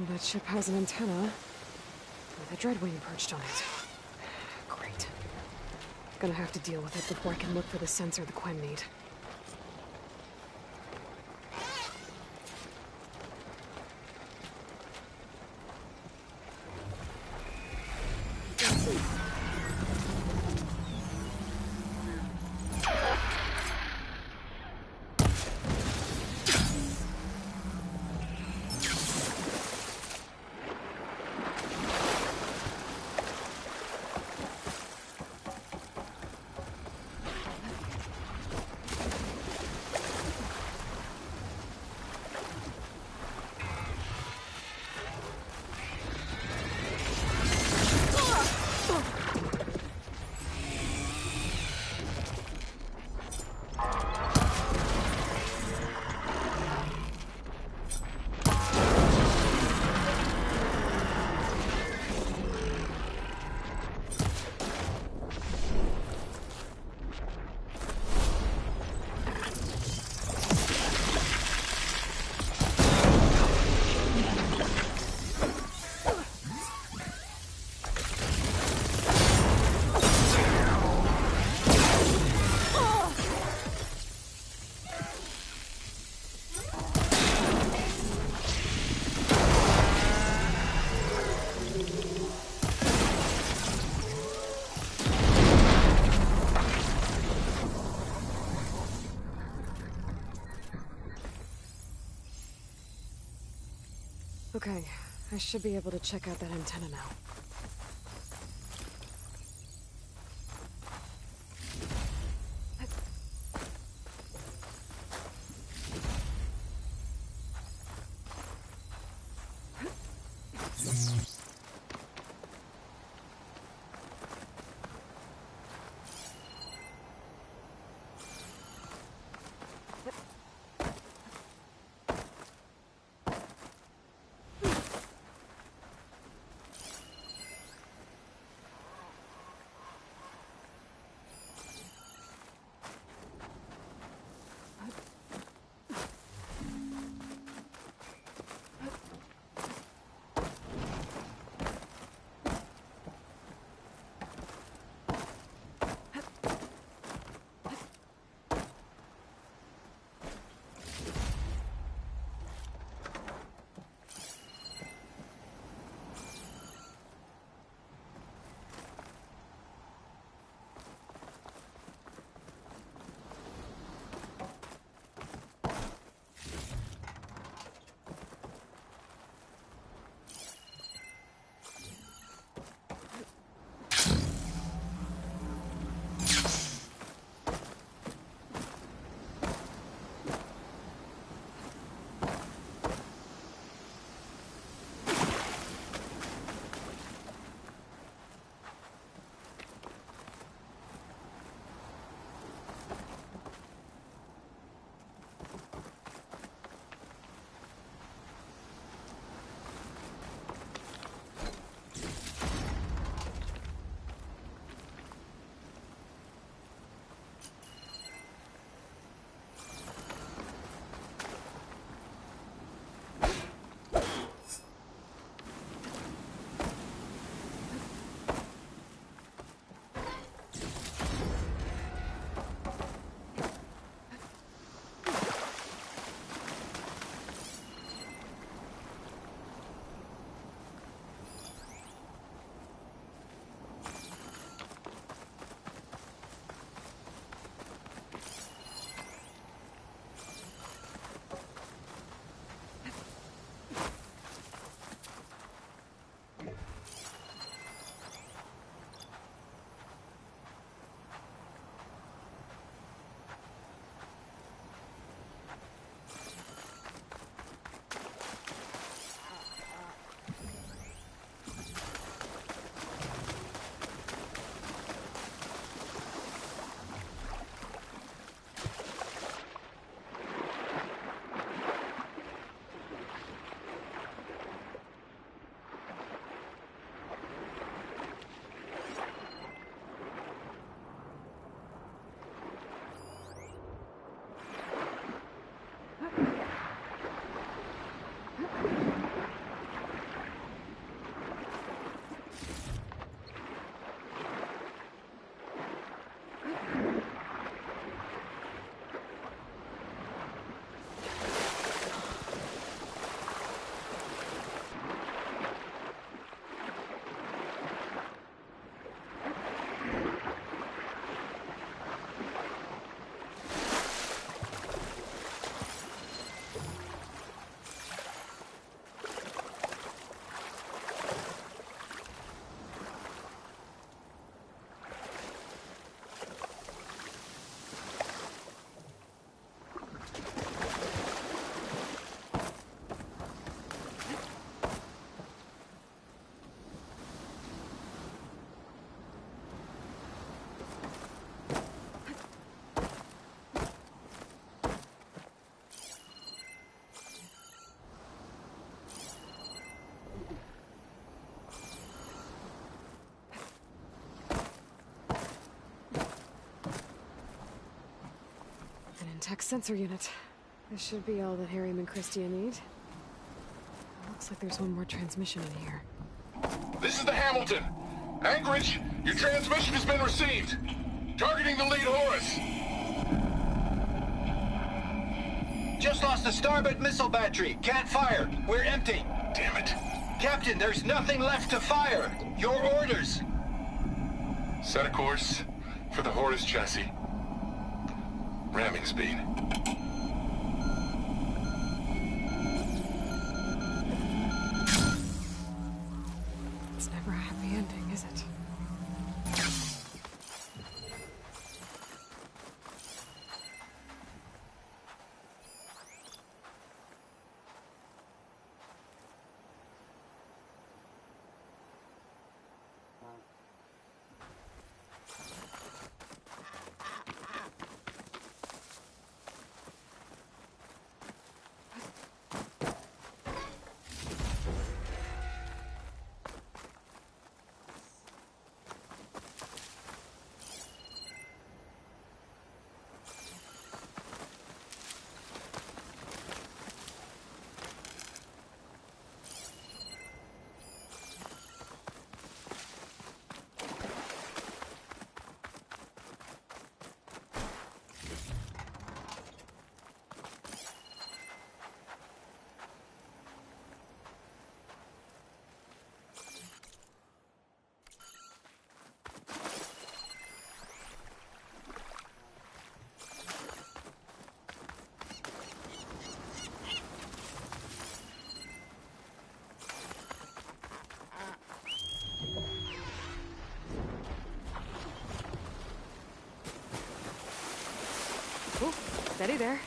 That ship has an antenna with a dreadwing perched on it. Great. Gonna have to deal with it before I can look for the sensor the Quen need. Okay, I should be able to check out that antenna now. high-tech sensor unit. This should be all that Harry and Christia need. Looks like there's one more transmission in here. This is the Hamilton. Anchorage, your transmission has been received. Targeting the lead Horus. Just lost the starboard missile battery. Can't fire. We're empty. Damn it. Captain, there's nothing left to fire. Your orders. Set a course for the Horus chassis. Ramming speed. It's never a happy ending, is it? Oh, steady there.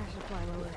I should fly lower.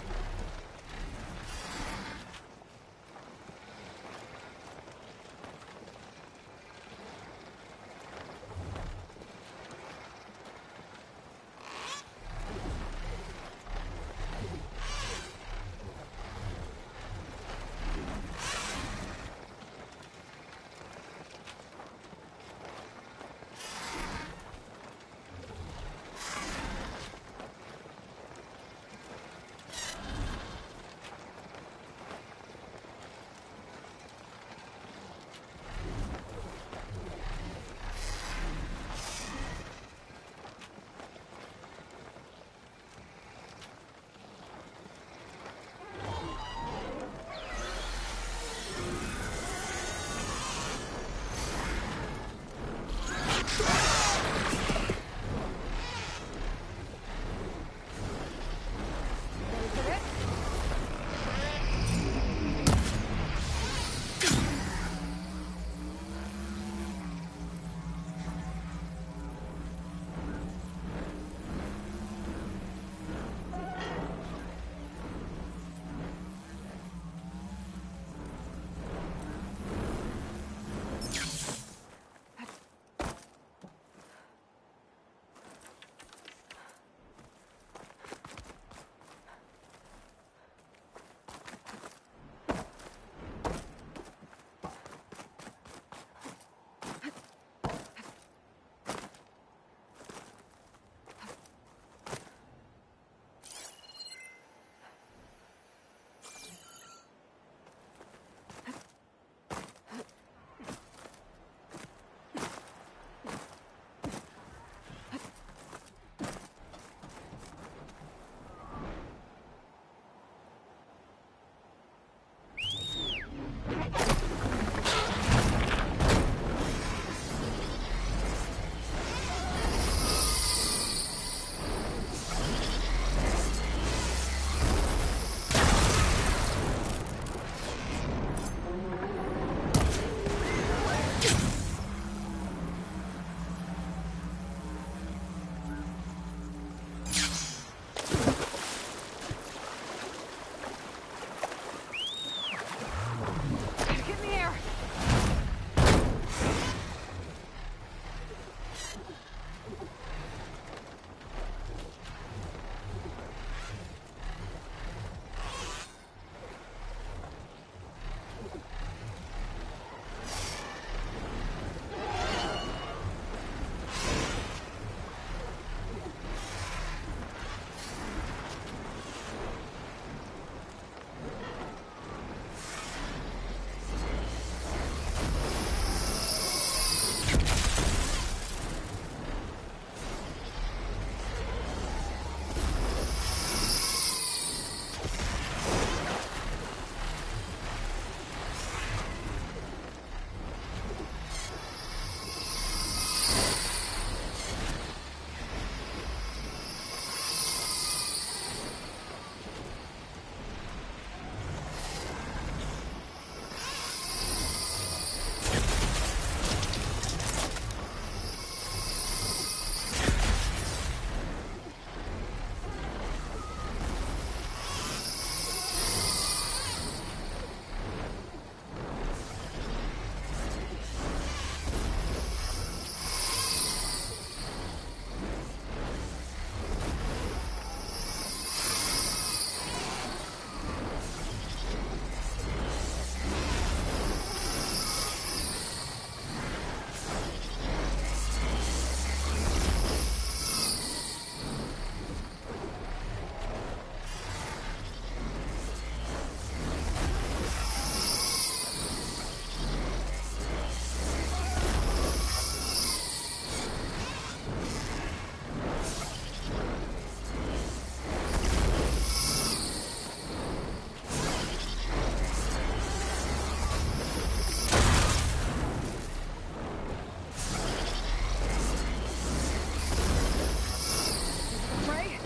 Ray?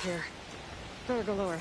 here. Better go lower.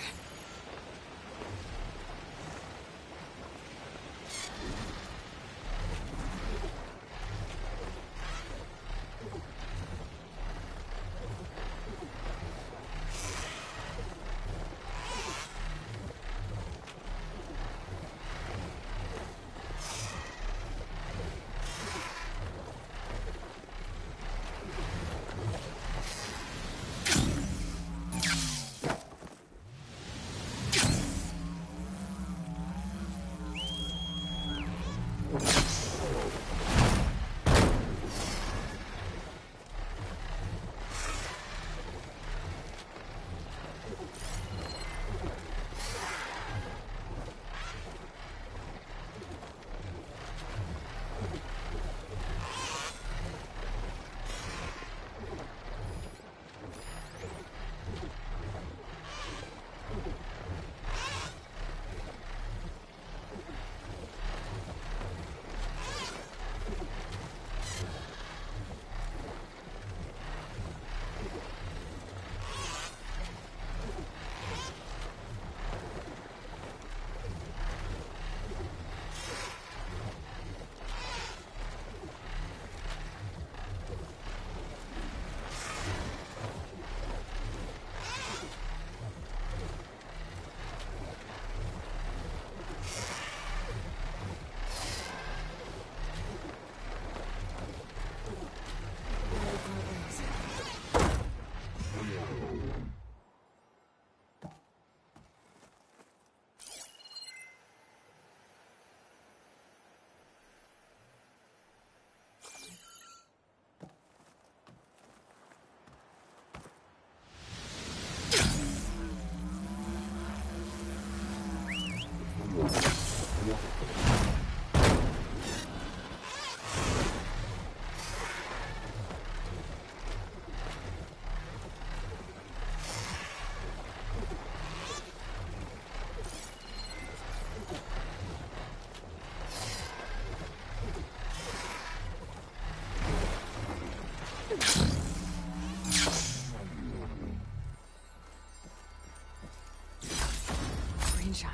Green shine.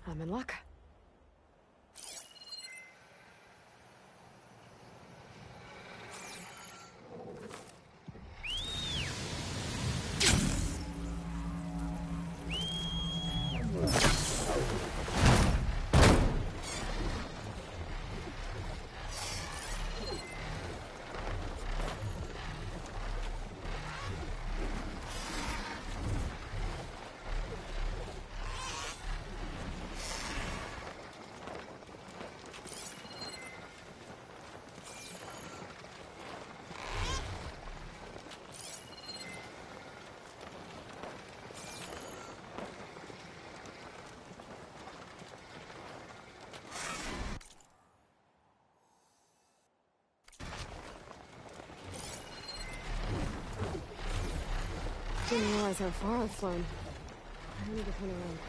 I'm in luck. Didn't realize how far I've flown. I need to turn around.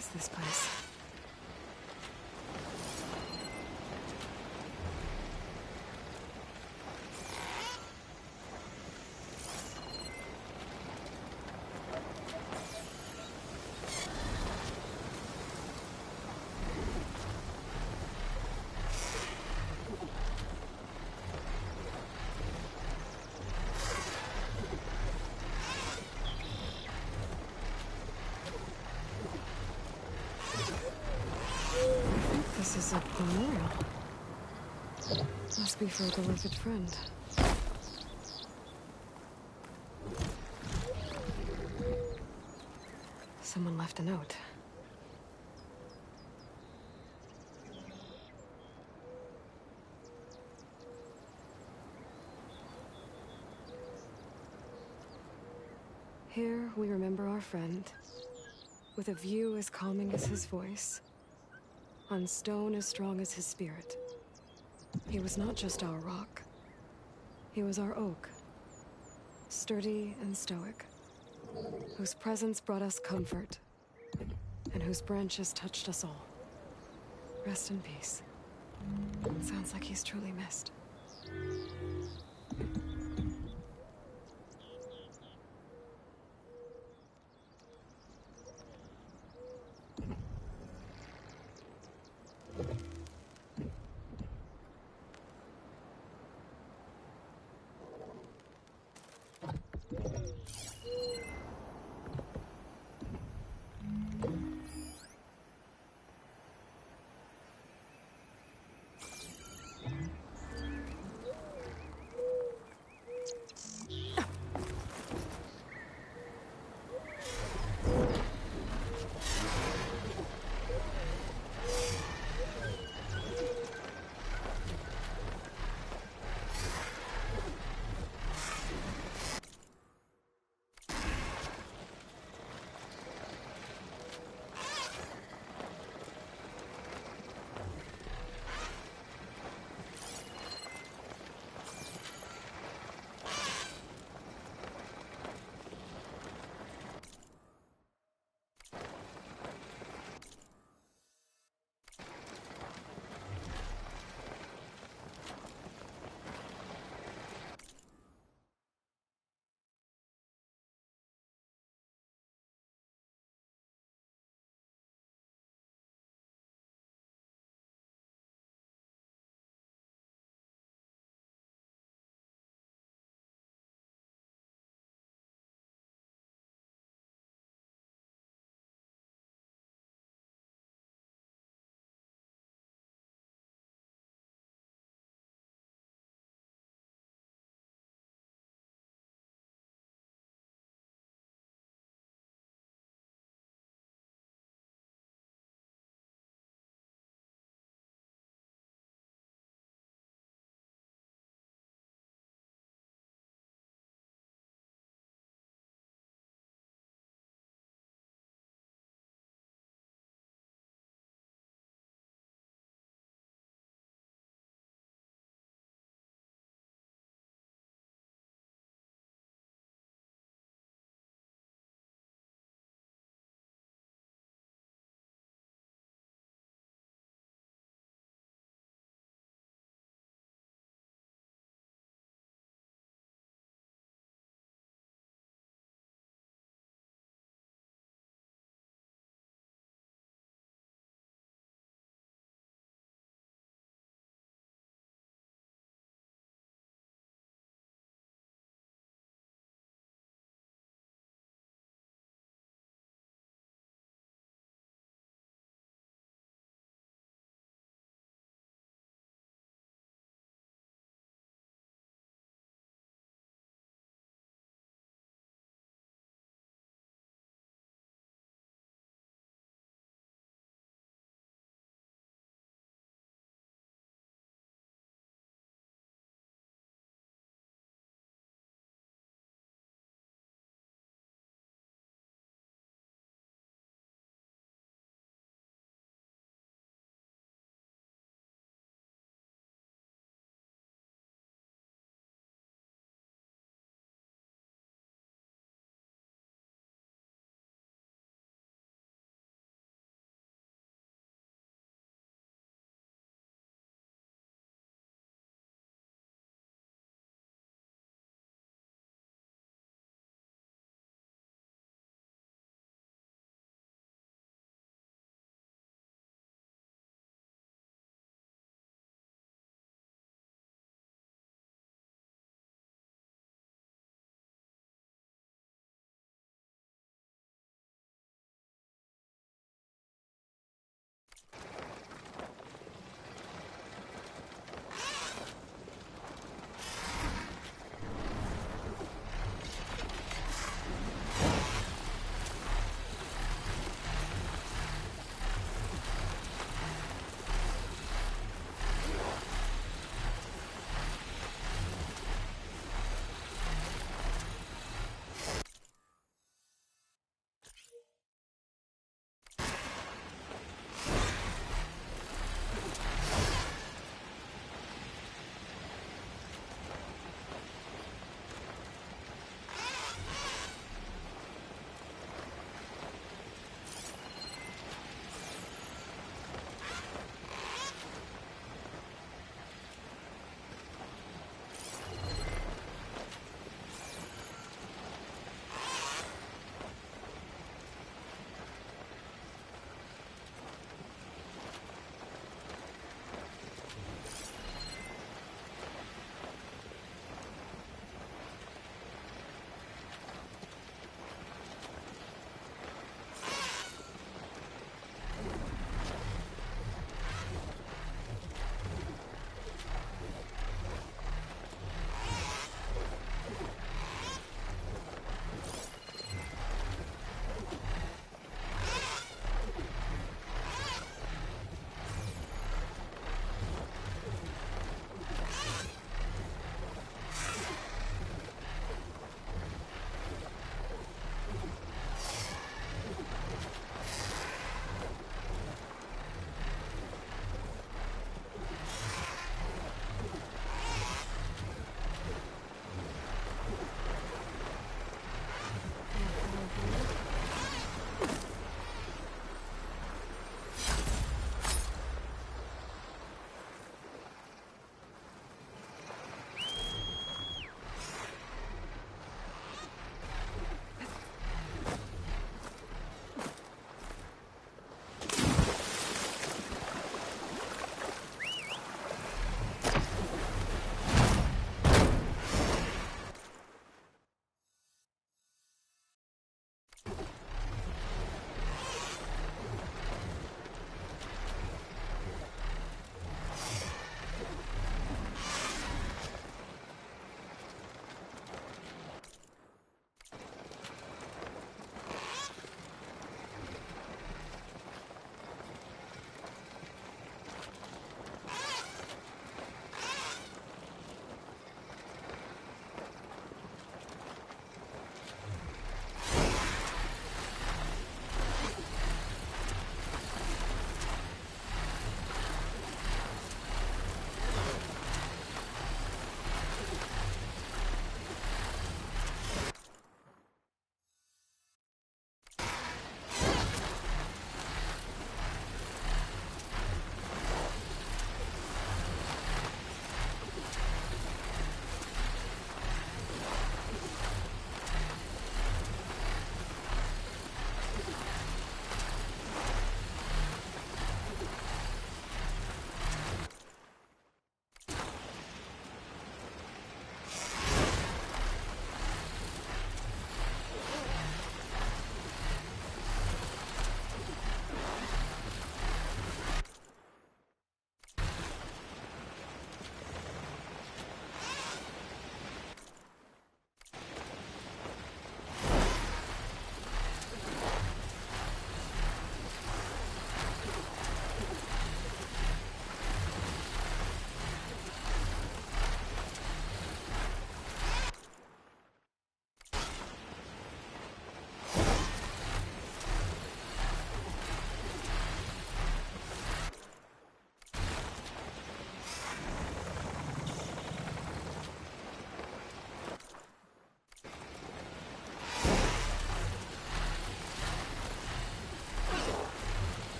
is this place? This is a memorial. Must be for a beloved friend. Someone left a note. Here we remember our friend, with a view as calming as his voice, on stone as strong as his spirit. He was not just our rock. He was our oak, sturdy and stoic, whose presence brought us comfort, and whose branches touched us all. Rest in peace. Sounds like he's truly missed.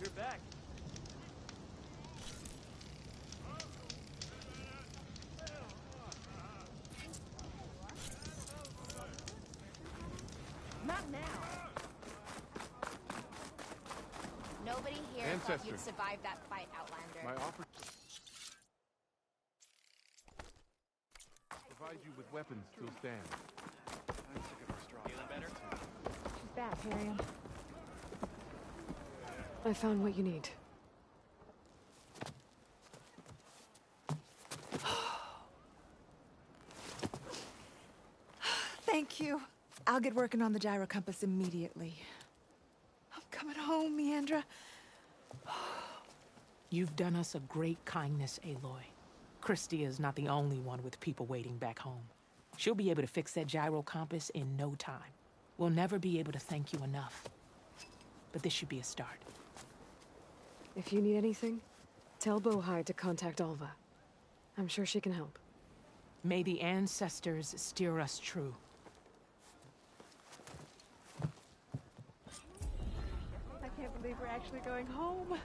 You're back. Not now. Nobody here thought Ancestor. you'd survive that fight, Outlander. My offer to provide you with weapons still stands. Feeling better? She's back, Harry. I found what you need. Thank you. I'll get working on the gyro compass immediately. I'm coming home, Meandra. You've done us a great kindness, Aloy. Christy is not the only one with people waiting back home. She'll be able to fix that gyro compass in no time. We'll never be able to thank you enough. But this should be a start. If you need anything, tell 𝐵𝐻𝐻𝐼 to contact Alva. I'm sure she can help. May the ancestors steer us true. I can't believe we're actually going home.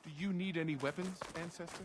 Do you need any weapons, Ancestor?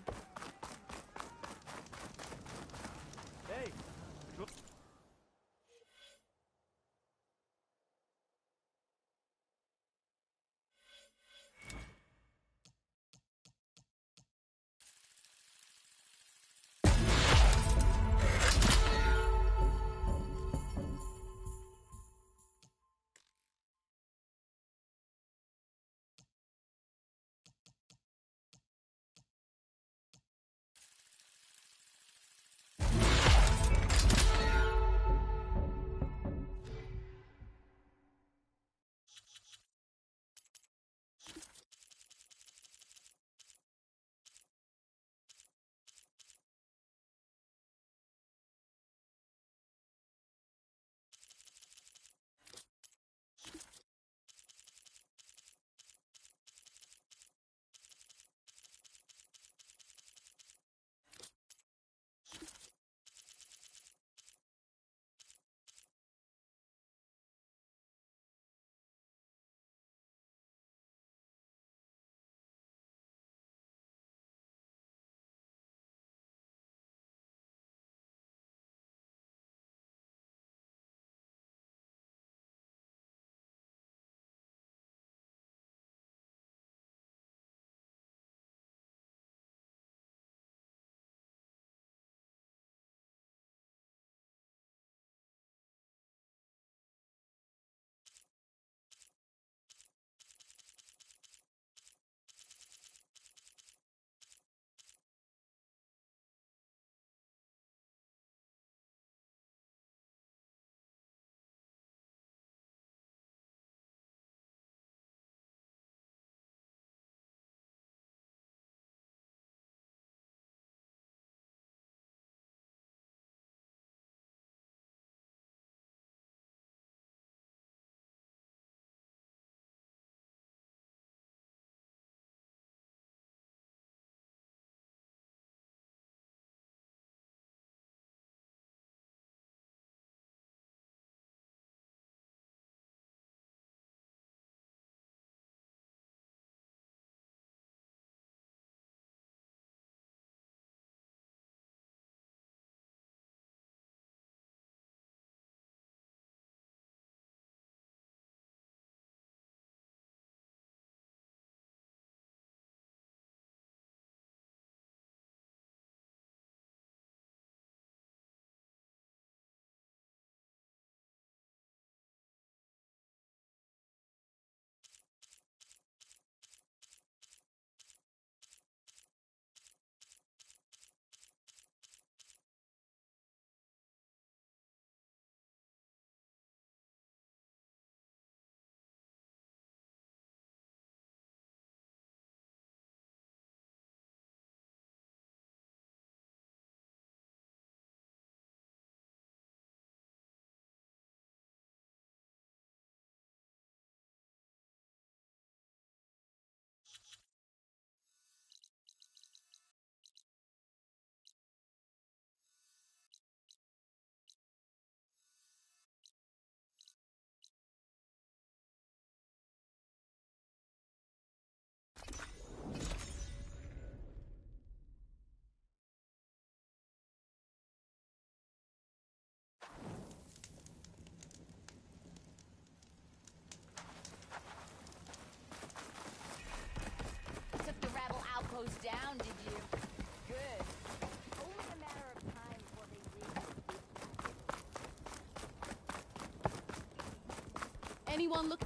Anyone look?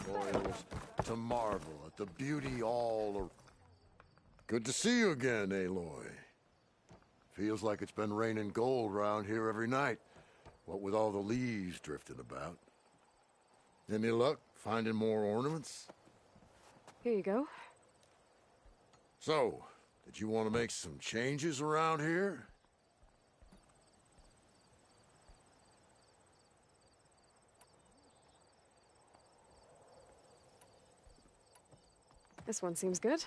Spoils to marvel at the beauty all around. Good to see you again, Aloy. Feels like it's been raining gold around here every night. What with all the leaves drifting about. Any luck finding more ornaments? Here you go. So, did you want to make some changes around here? This one seems good.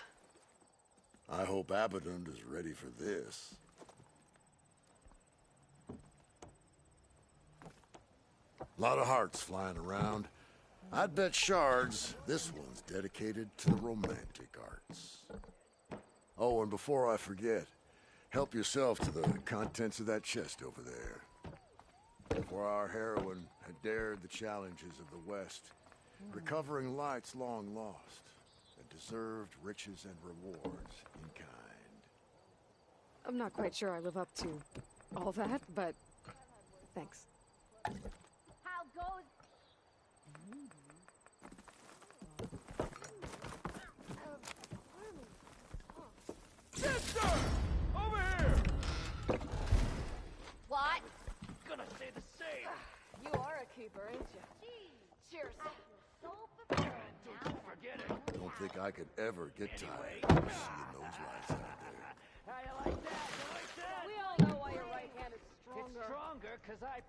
I hope Abaddon is ready for this. A lot of hearts flying around. I'd bet shards this one's dedicated to the romantic arts. Oh, and before I forget, help yourself to the contents of that chest over there. For our heroine had dared the challenges of the West, recovering lights long lost, and deserved riches and rewards in kind. I'm not quite sure I live up to all that, but thanks. How goes? Sister! Over here! What? Gonna say the same. You are a keeper, ain't you? Cheers. So prepared. Don't forget it. Don't think I could ever get tired of seeing those lights out there. How you like that? You like that? We all know why your right hand is It's stronger. stronger, 'cause I...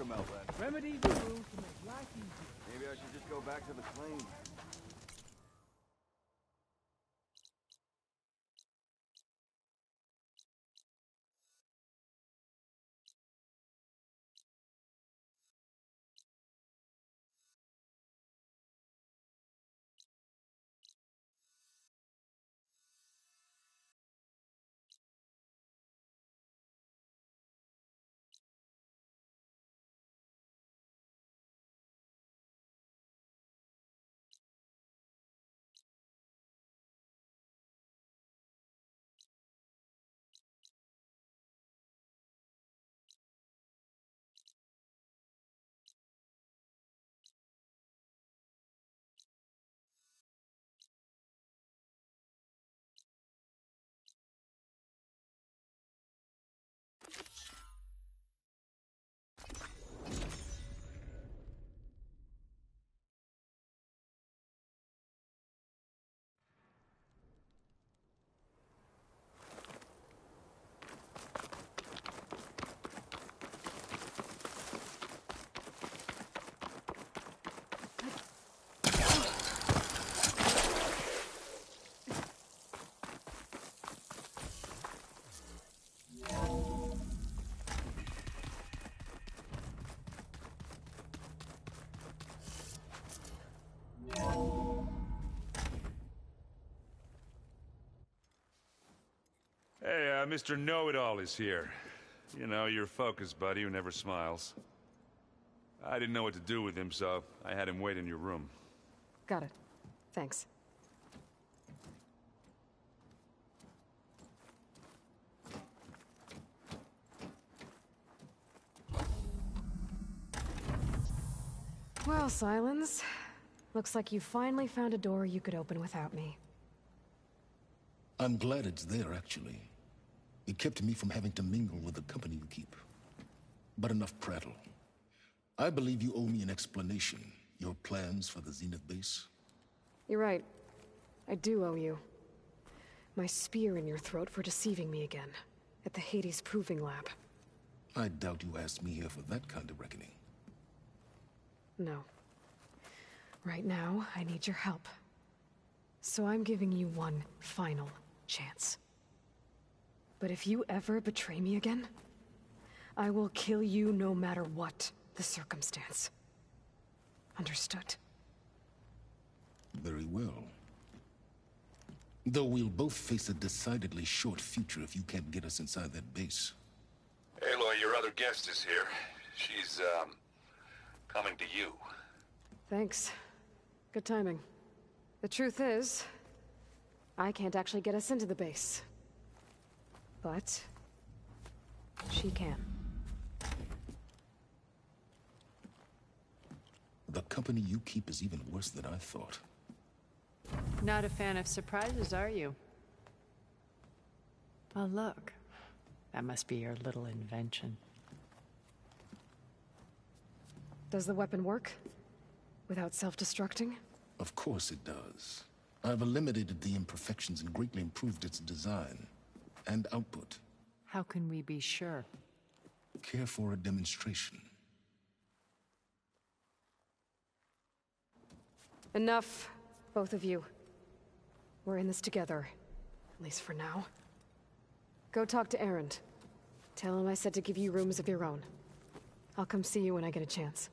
welcome, Outland. Remedies grew to make life easier. Maybe I should just go back to the claim. Hey, Mr. Know-It-All is here. You know, your focus buddy who never smiles. I didn't know what to do with him, so I had him wait in your room. Got it. Thanks. Well, Silence. Looks like you finally found a door you could open without me. I'm glad it's there, actually. It kept me from having to mingle with the company you keep. But enough prattle. I believe you owe me an explanation. Your plans for the Zenith base? You're right. I do owe you. My spear in your throat for deceiving me again. At the Hades Proving Lab. I doubt you asked me here for that kind of reckoning. No. Right now, I need your help. So I'm giving you one final chance. But if you ever betray me again, I will kill you no matter what the circumstance. Understood? Very well. Though we'll both face a decidedly short future if you can't get us inside that base. Aloy, your other guest is here. She's, coming to you. Thanks. Good timing. The truth is, I can't actually get us into the base. But she can. The company you keep is even worse than I thought. Not a fan of surprises, are you? Well, look. That must be your little invention. Does the weapon work? Without self-destructing? Of course it does. I've eliminated the imperfections and greatly improved its design and output. How can we be sure? Care for a demonstration? Enough, both of you. We're in this together. At least for now. Go talk to Erend. Tell him I said to give you rooms of your own. I'll come see you when I get a chance.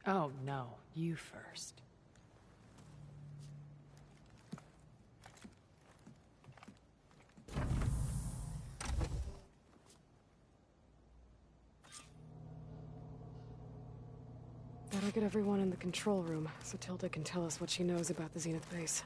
Oh, no. You first. Better get everyone in the control room, so Tilda can tell us what she knows about the Zenith base.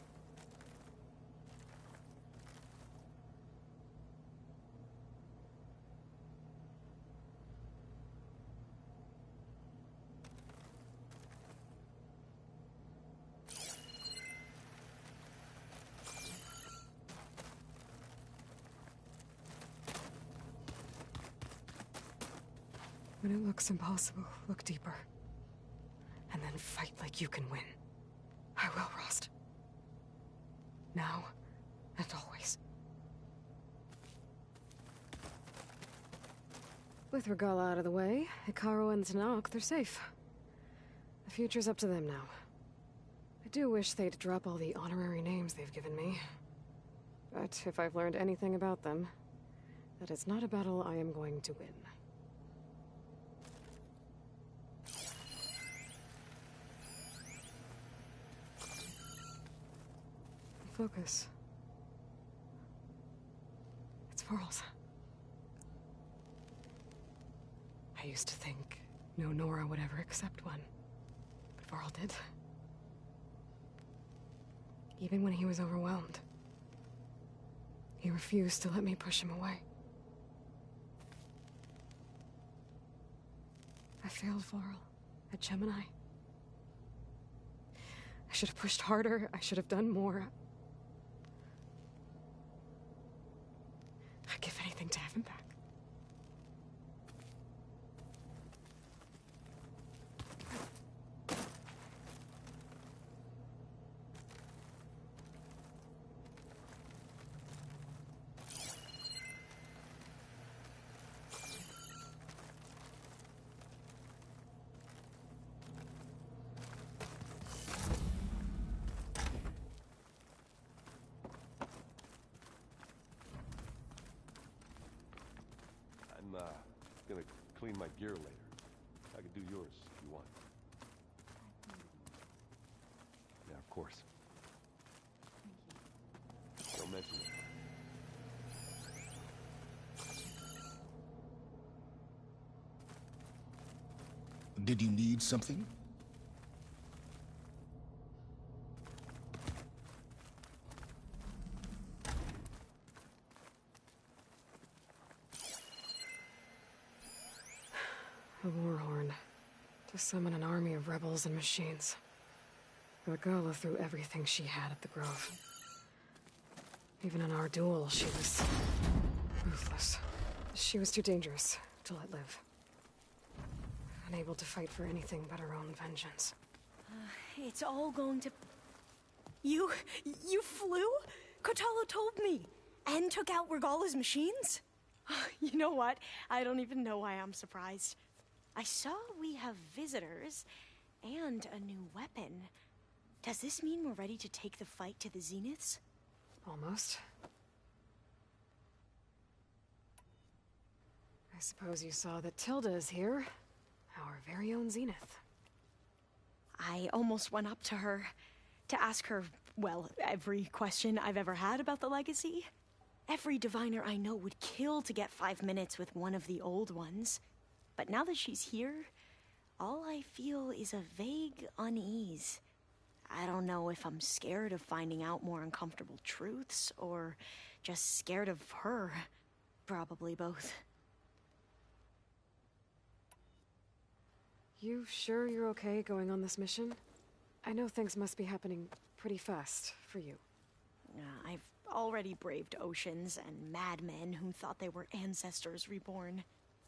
When it looks impossible, look deeper. And then fight like you can win. I will, Rost. Now and always. With Regalla out of the way, 𝐏𝐥𝐚𝐲𝐒𝐭𝐚𝐭 and 𝐂𝐨𝐦𝐢𝐧, they're safe. The future's up to them now. I do wish they'd drop all the honorary names they've given me. But if I've learned anything about them, that it's not a battle I am going to win. Focus. It's Varl's. I used to think no Nora would ever accept one, but Varl did. Even when he was overwhelmed, he refused to let me push him away. I failed Varl at Gemini. I should have pushed harder. I should have done more. I'd give anything to have him back. I'm gonna clean my gear later. I could do yours if you want. Yeah, of course. Don't mention it. Did you need something? A war horn. To summon an army of rebels and machines. Regalla threw everything she had at the Grove. Even in our duel, she was ruthless. She was too dangerous to let live. Unable to fight for anything but her own vengeance. It's all going to... You flew? Kotallo told me. And took out Regalla's machines? You know what? I don't even know why I'm surprised. I saw we have visitors and a new weapon. Does this mean we're ready to take the fight to the Zeniths? Almost. I suppose you saw that Tilda is here. Our very own Zenith. I almost went up to her to ask her, well, every question I've ever had about the legacy. Every diviner I know would kill to get 5 minutes with one of the old ones. But now that she's here, all I feel is a vague unease. I don't know if I'm scared of finding out more uncomfortable truths, or just scared of her. Probably both. You sure you're okay going on this mission? I know things must be happening pretty fast for you. I've already braved oceans and madmen who thought they were ancestors reborn.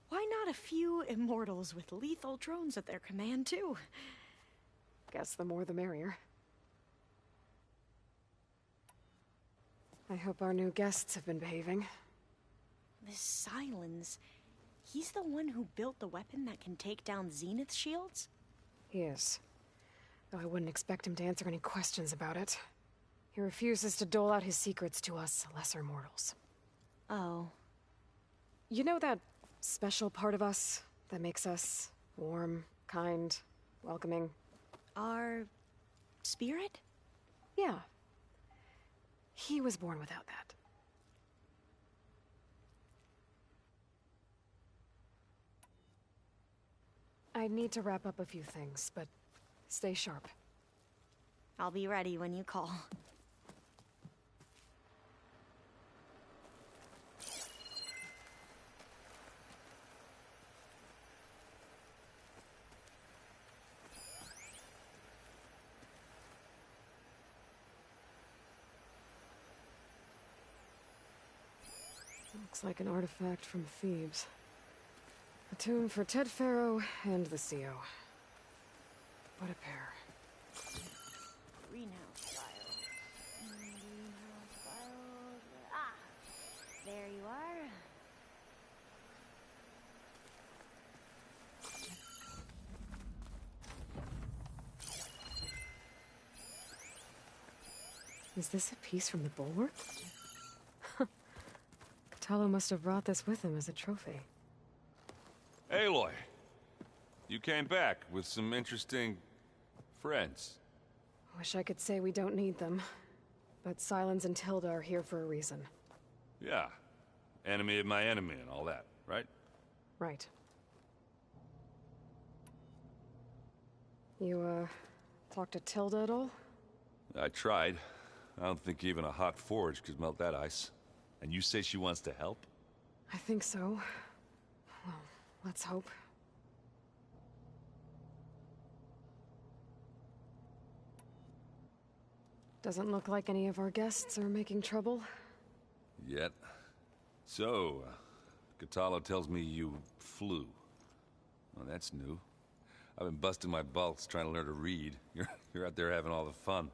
Why not a few immortals with lethal drones at their command, too? Guess the more the merrier. I hope our new guests have been behaving. This Silence, he's the one who built the weapon that can take down Zenith shields? He is. Though I wouldn't expect him to answer any questions about it. He refuses to dole out his secrets to us lesser mortals. Oh. You know that special part of us that makes us warm, kind, welcoming? Our spirit? Yeah. He was born without that. I need to wrap up a few things, but stay sharp. I'll be ready when you call. Looks like an artifact from Thebes. A tomb for Ted Pharaoh and the CO. What a pair. Green There you are. Is this a piece from the bulwark? Katalo must have brought this with him as a trophy. Aloy, you came back with some interesting friends. Wish I could say we don't need them, but Silence and Tilda are here for a reason. Yeah, enemy of my enemy and all that, right? Right. You, talked to Tilda at all? I tried. I don't think even a hot forge could melt that ice. And you say she wants to help? I think so. Well, let's hope. Doesn't look like any of our guests are making trouble. Yet. So, Katalo tells me you flew. Well, that's new. I've been busting my balls trying to learn to read. You're out there having all the fun.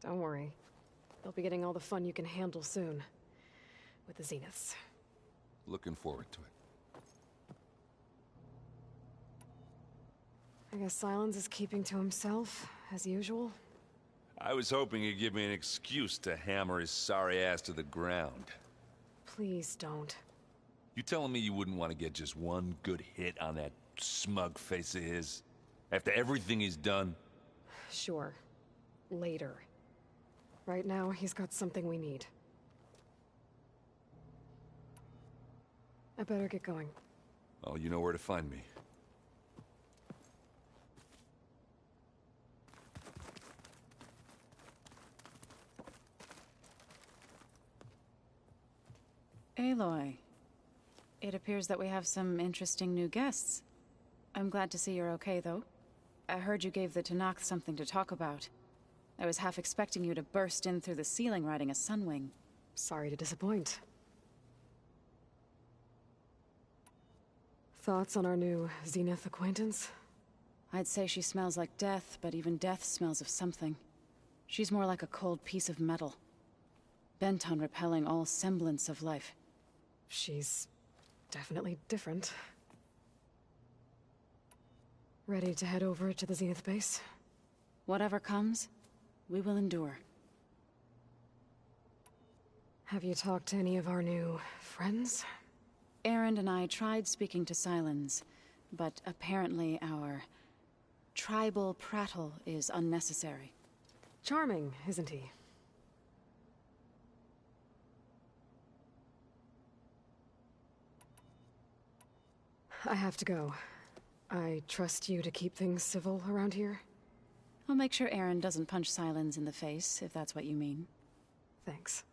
Don't worry. You'll be getting all the fun you can handle soon. With the Zeniths. Looking forward to it. I guess Silence is keeping to himself, as usual. I was hoping he'd give me an excuse to hammer his sorry ass to the ground. Please don't. You telling me you wouldn't want to get just one good hit on that smug face of his? After everything he's done? Sure. Later. Right now, he's got something we need. I better get going. Oh, you know where to find me. Aloy, it appears that we have some interesting new guests. I'm glad to see you're okay, though. I heard you gave the Tenakth something to talk about. I was half expecting you to burst in through the ceiling riding a sunwing. Sorry to disappoint. Thoughts on our new Zenith acquaintance? I'd say she smells like death, but even death smells of something. She's more like a cold piece of metal. Bent on repelling all semblance of life. She's definitely different. Ready to head over to the Zenith base? Whatever comes, we will endure. Have you talked to any of our new friends? Erend and I tried speaking to Silence, but apparently our tribal prattle is unnecessary. Charming, isn't he? I have to go. I trust you to keep things civil around here? I'll make sure Erend doesn't punch Silence in the face, if that's what you mean. Thanks.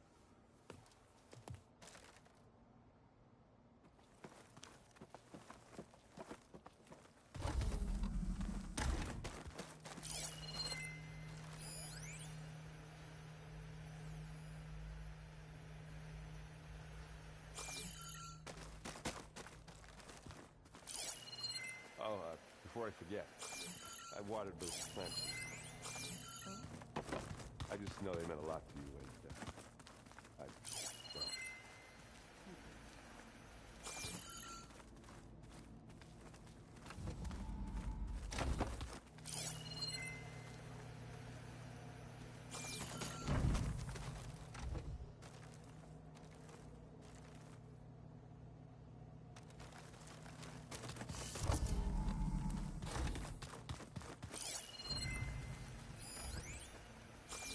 Before I forget, I watered those plants. I just know they meant a lot to you, and well.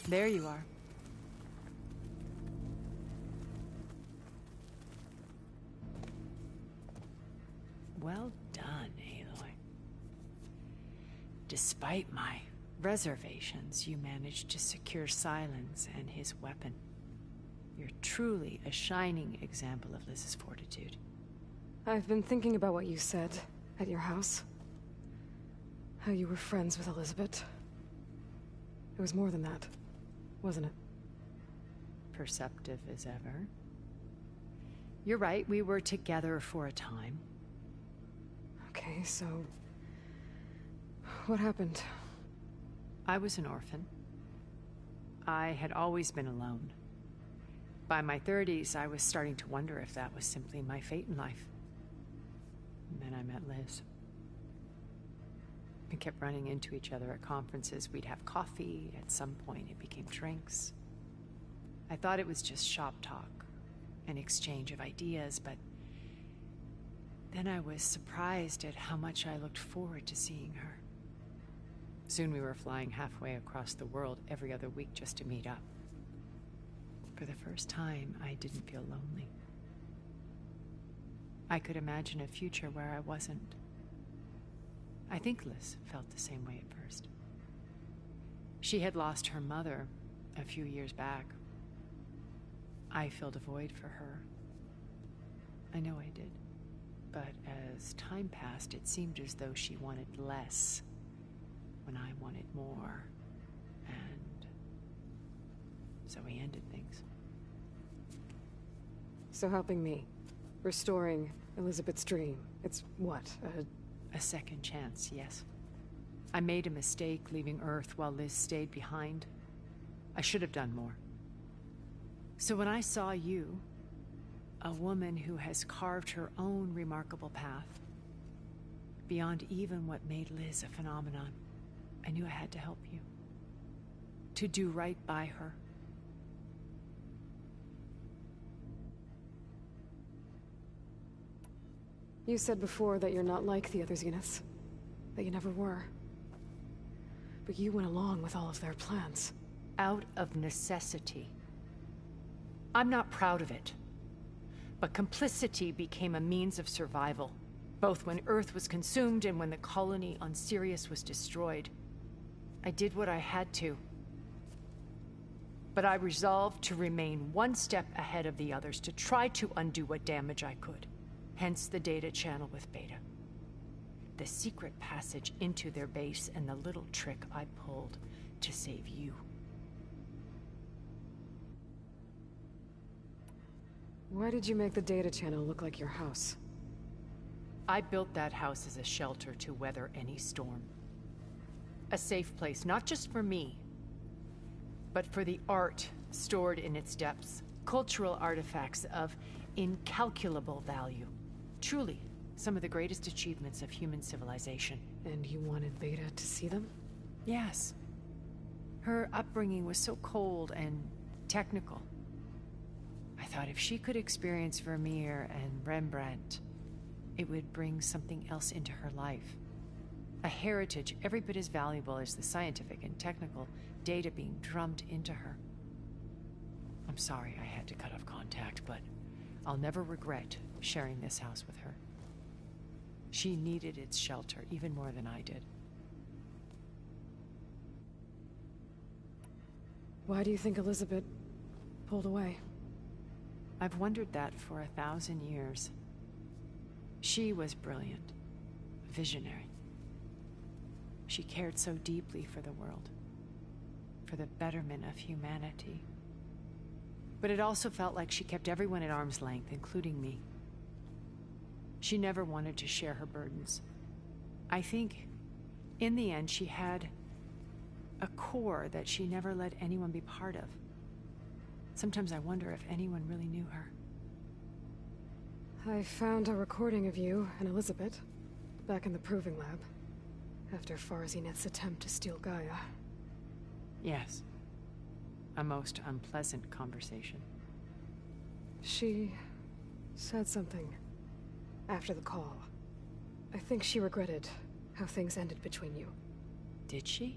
There you are. Well done, Aloy. Despite my reservations, you managed to secure Silence and his weapon. You're truly a shining example of Liz's fortitude. I've been thinking about what you said at your house. How you were friends with Elizabeth. It was more than that, wasn't it? Perceptive as ever. You're right, we were together for a time. Okay, so... what happened? I was an orphan. I had always been alone. By my 30s, I was starting to wonder if that was simply my fate in life. And then I met Liz. We kept running into each other at conferences. We'd have coffee. At some point, it became drinks. I thought it was just shop talk, an exchange of ideas, but then I was surprised at how much I looked forward to seeing her. Soon we were flying halfway across the world every other week just to meet up. For the first time, I didn't feel lonely. I could imagine a future where I wasn't. I think Liz felt the same way at first. She had lost her mother a few years back. I filled a void for her. I know I did. But as time passed, it seemed as though she wanted less when I wanted more. And so we ended things. So helping me, restoring Elizabeth's dream, it's what, a second chance, yes. I made a mistake leaving Earth while Liz stayed behind. I should have done more. So when I saw you, a woman who has carved her own remarkable path, beyond even what made Liz a phenomenon, I knew I had to help you. To do right by her. You said before that you're not like the other Zeniths. That you never were. But you went along with all of their plans. Out of necessity. I'm not proud of it. But complicity became a means of survival, both when Earth was consumed and when the colony on Sirius was destroyed. I did what I had to. But I resolved to remain one step ahead of the others, to try to undo what damage I could. Hence the data channel with Beta. The secret passage into their base and the little trick I pulled to save you. Why did you make the data channel look like your house? I built that house as a shelter to weather any storm. A safe place, not just for me, but for the art stored in its depths. Cultural artifacts of incalculable value. Truly, some of the greatest achievements of human civilization. And you wanted Beta to see them? Yes. Her upbringing was so cold and technical. I thought if she could experience Vermeer and Rembrandt, it would bring something else into her life. A heritage every bit as valuable as the scientific and technical data being drummed into her. I'm sorry I had to cut off contact, but I'll never regret sharing this house with her. She needed its shelter even more than I did. Why do you think Elizabeth pulled away? I've wondered that for 1,000 years. She was brilliant, visionary. She cared so deeply for the world, for the betterment of humanity. But it also felt like she kept everyone at arm's length, including me. She never wanted to share her burdens. I think, in the end, she had a core that she never let anyone be part of. Sometimes I wonder if anyone really knew her. I found a recording of you and Elizabeth back in the proving lab after Farzineth's attempt to steal Gaia. Yes. A most unpleasant conversation. She said something after the call. I think she regretted how things ended between you. Did she?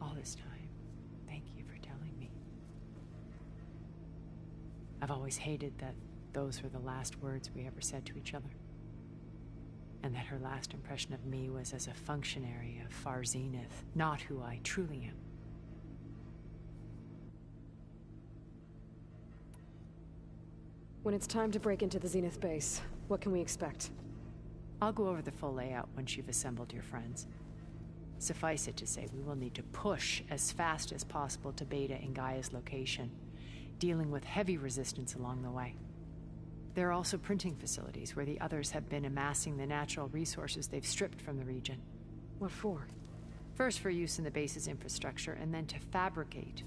All this time, thank you for telling me. I've always hated that those were the last words we ever said to each other. And that her last impression of me was as a functionary of Far Zenith, not who I truly am. When it's time to break into the Zenith base, what can we expect? I'll go over the full layout once you've assembled your friends. Suffice it to say, we will need to push as fast as possible to Beta and Gaia's location, dealing with heavy resistance along the way. There are also printing facilities where the others have been amassing the natural resources they've stripped from the region. What for? First for use in the base's infrastructure, and then to fabricate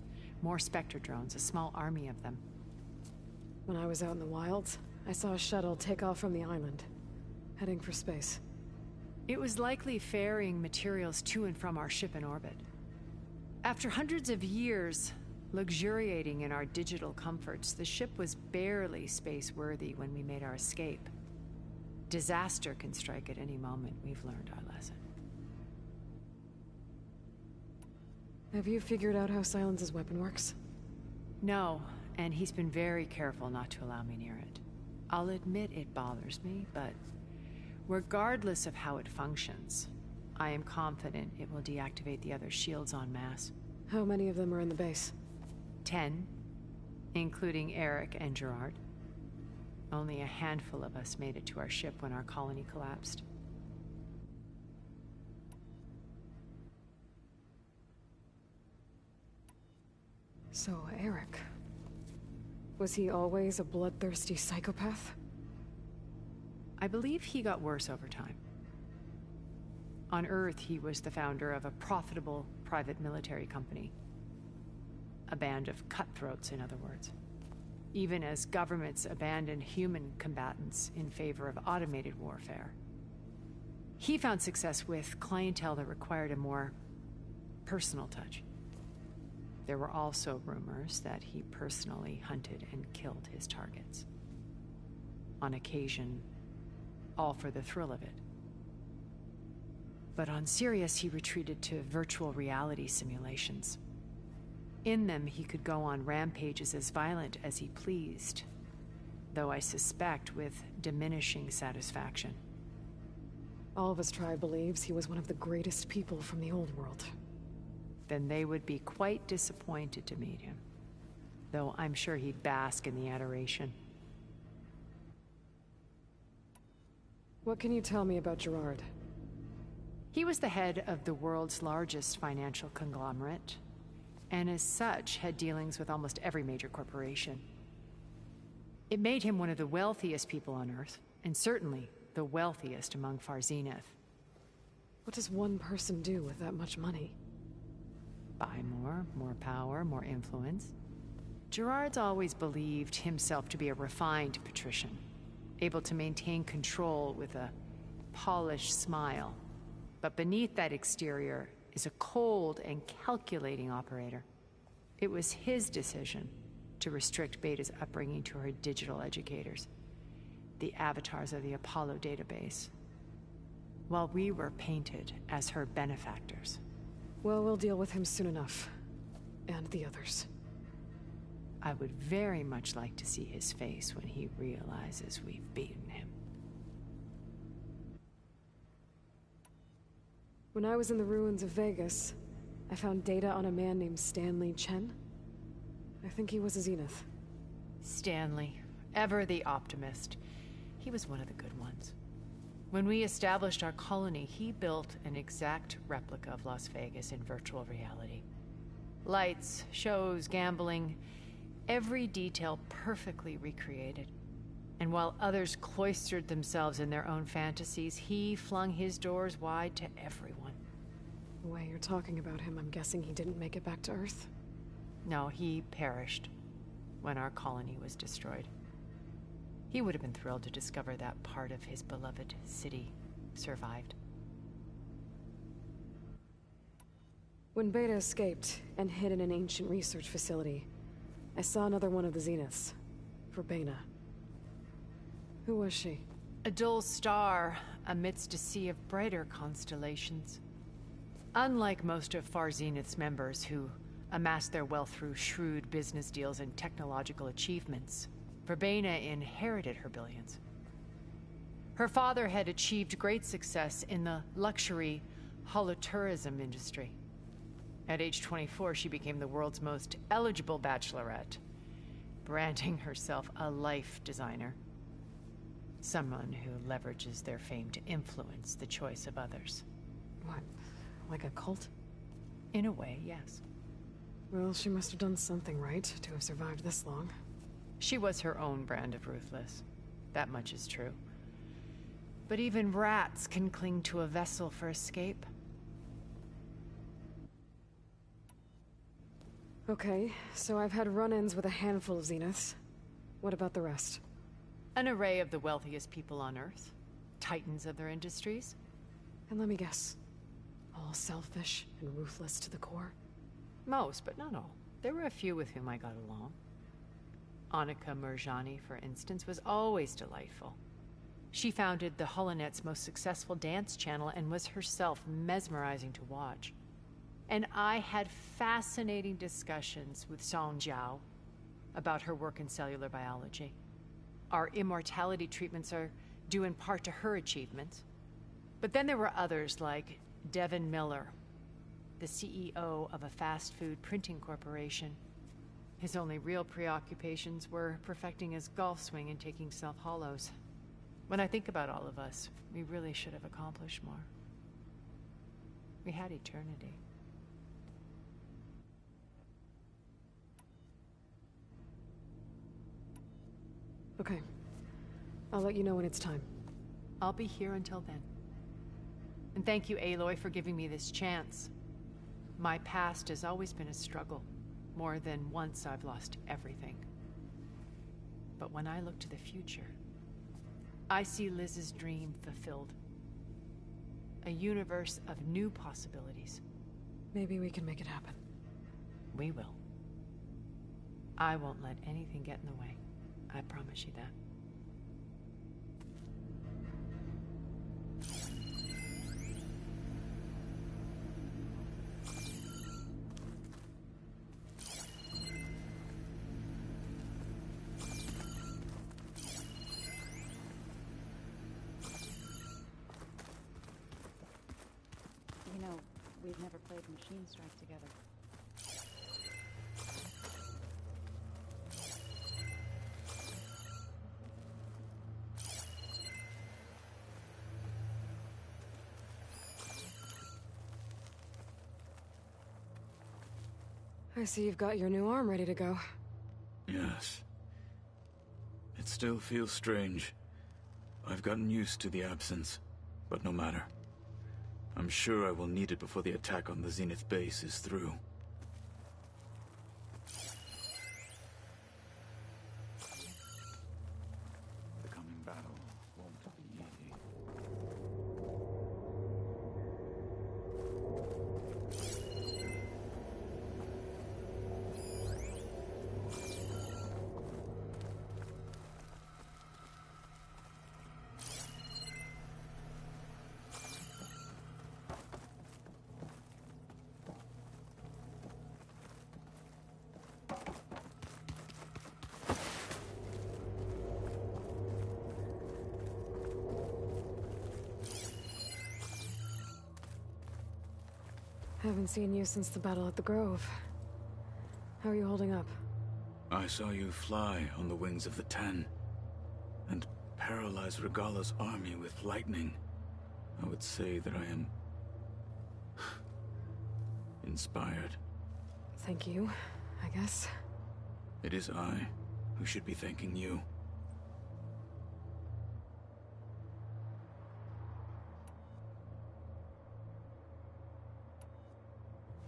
More Spectre drones, a small army of them. When I was out in the wilds, I saw a shuttle take off from the island, heading for space. It was likely ferrying materials to and from our ship in orbit. After hundreds of years luxuriating in our digital comforts, the ship was barely space-worthy when we made our escape. Disaster can strike at any moment. We've learned our lesson. Have you figured out how Silence's weapon works? No, and he's been very careful not to allow me near it. I'll admit it bothers me, but regardless of how it functions, I am confident it will deactivate the other shields en masse. How many of them are in the base? 10, including Eric and Gerard. Only a handful of us made it to our ship when our colony collapsed. So, Eric... was he always a bloodthirsty psychopath? I believe he got worse over time. On Earth, he was the founder of a profitable private military company. A band of cutthroats, in other words. Even as governments abandoned human combatants in favor of automated warfare. He found success with clientele that required a more personal touch. There were also rumors that he personally hunted and killed his targets. On occasion, all for the thrill of it. But on Sirius, he retreated to virtual reality simulations. In them, he could go on rampages as violent as he pleased, though I suspect with diminishing satisfaction. All of his tribe believes he was one of the greatest people from the old world. Then they would be quite disappointed to meet him, though I'm sure he'd bask in the adoration. What can you tell me about Gerard? He was the head of the world's largest financial conglomerate, and as such had dealings with almost every major corporation. It made him one of the wealthiest people on Earth, and certainly the wealthiest among Far Zenith. What does one person do with that much money? Buy more power, more influence. Gerard's always believed himself to be a refined patrician, able to maintain control with a polished smile. But beneath that exterior is a cold and calculating operator. It was his decision to restrict Beta's upbringing to her digital educators, the avatars of the Apollo database, while we were painted as her benefactors. Well, we'll deal with him soon enough. And the others. I would very much like to see his face when he realizes we've beaten him. When I was in the ruins of Vegas, I found data on a man named Stanley Chen. I think he was a Zenith. Stanley, ever the optimist. He was one of the good ones. When we established our colony, he built an exact replica of Las Vegas in virtual reality. Lights, shows, gambling, every detail perfectly recreated. And while others cloistered themselves in their own fantasies, he flung his doors wide to everyone. The way you're talking about him, I'm guessing he didn't make it back to Earth? No, he perished when our colony was destroyed. He would have been thrilled to discover that part of his beloved city survived. When Beta escaped and hid in an ancient research facility, I saw another one of the Zeniths, Verbena. Who was she? A dull star amidst a sea of brighter constellations. Unlike most of Far Zenith's members who amassed their wealth through shrewd business deals and technological achievements, Verbena inherited her billions. Her father had achieved great success in the luxury holotourism industry. At age 24, she became the world's most eligible bachelorette, branding herself a life designer. Someone who leverages their fame to influence the choice of others. What, like a cult? In a way, yes. Well, she must have done something right to have survived this long. She was her own brand of ruthless. That much is true. But even rats can cling to a vessel for escape. Okay, so I've had run-ins with a handful of Zeniths. What about the rest? An array of the wealthiest people on Earth. Titans of their industries. And let me guess. All selfish and ruthless to the core? Most, but not all. There were a few with whom I got along. Annika Mirjani, for instance, was always delightful. She founded the Holonet's most successful dance channel and was herself mesmerizing to watch. And I had fascinating discussions with Song Jiao about her work in cellular biology. Our immortality treatments are due in part to her achievements. But then there were others like Devin Miller, the CEO of a fast food printing corporation. His only real preoccupations were perfecting his golf swing and taking self-hollows. When I think about all of us, we really should have accomplished more. We had eternity. Okay. I'll let you know when it's time. I'll be here until then. And thank you, Aloy, for giving me this chance. My past has always been a struggle. More than once I've lost everything. But when I look to the future, I see Liz's dream fulfilled. A universe of new possibilities. Maybe we can make it happen. We will. I won't let anything get in the way. I promise you that. You know, we've never played Machine Strike together. I see you've got your new arm ready to go. Yes. It still feels strange. I've gotten used to the absence, but no matter. I'm sure I will need it before the attack on the Zenith base is through. The coming battle won't be easy. Haven't seen you since the battle at the Grove. How are you holding up? I saw you fly on the wings of the Ten, and paralyze Regala's army with lightning. I would say that I am inspired. Thank you, I guess. It is I who should be thanking you.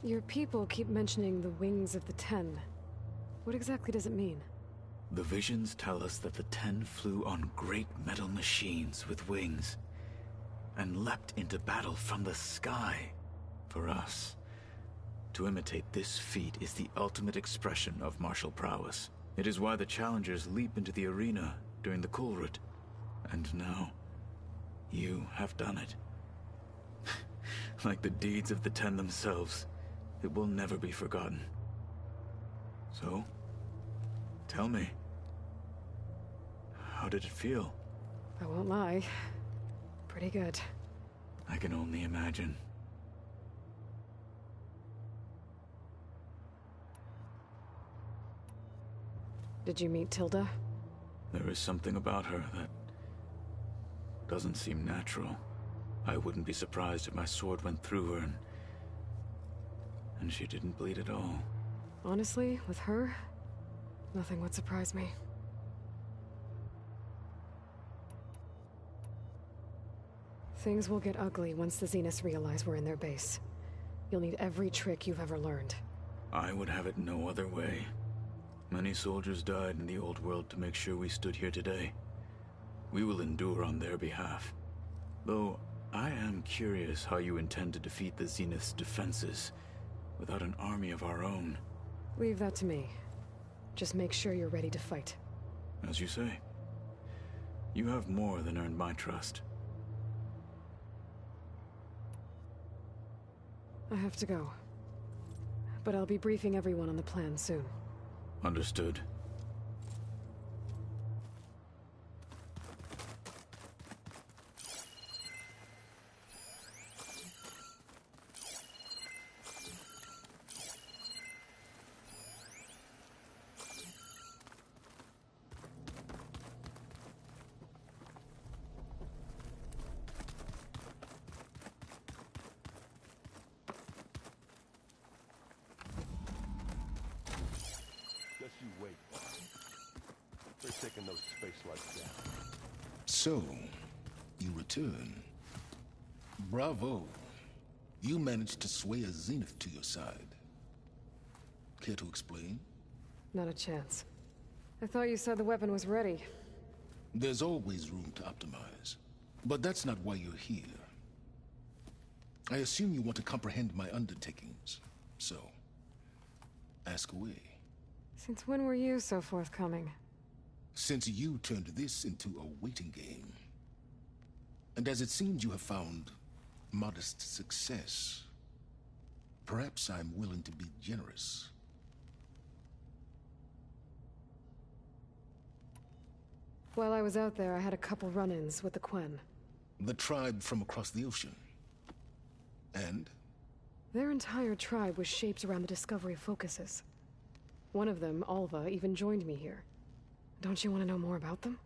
Your people keep mentioning the wings of the Ten. What exactly does it mean? The visions tell us that the Ten flew on great metal machines with wings, and leapt into battle from the sky. For us, to imitate this feat is the ultimate expression of martial prowess. It is why the challengers leap into the arena during the Kulrut. And now, you have done it. Like the deeds of the Ten themselves, it will never be forgotten. So, tell me, how did it feel? I won't lie. Pretty good. I can only imagine. Did you meet Tilda? There is something about her that doesn't seem natural. I wouldn't be surprised if my sword went through her and she didn't bleed at all. Honestly, with her, nothing would surprise me. Things will get ugly once the Zeniths realize we're in their base. You'll need every trick you've ever learned. I would have it no other way. Many soldiers died in the old world to make sure we stood here today. We will endure on their behalf. Though, I am curious how you intend to defeat the Zenith's defenses without an army of our own. Leave that to me. Just make sure you're ready to fight. As you say. You have more than earned my trust. I have to go. But I'll be briefing everyone on the plan soon. Understood. You wait. They're taking those space lights down. So, you return. Bravo. You managed to sway a Zenith to your side. Care to explain? Not a chance. I thought you said the weapon was ready. There's always room to optimize. But that's not why you're here. I assume you want to comprehend my undertakings. So, ask away. Since when were you so forthcoming? Since you turned this into a waiting game. And as it seems you have found modest success, perhaps I'm willing to be generous. While I was out there, I had a couple run-ins with the Quen. The tribe from across the ocean. And? Their entire tribe was shaped around the discovery of focuses. One of them, Alva, even joined me here. Don't you want to know more about them?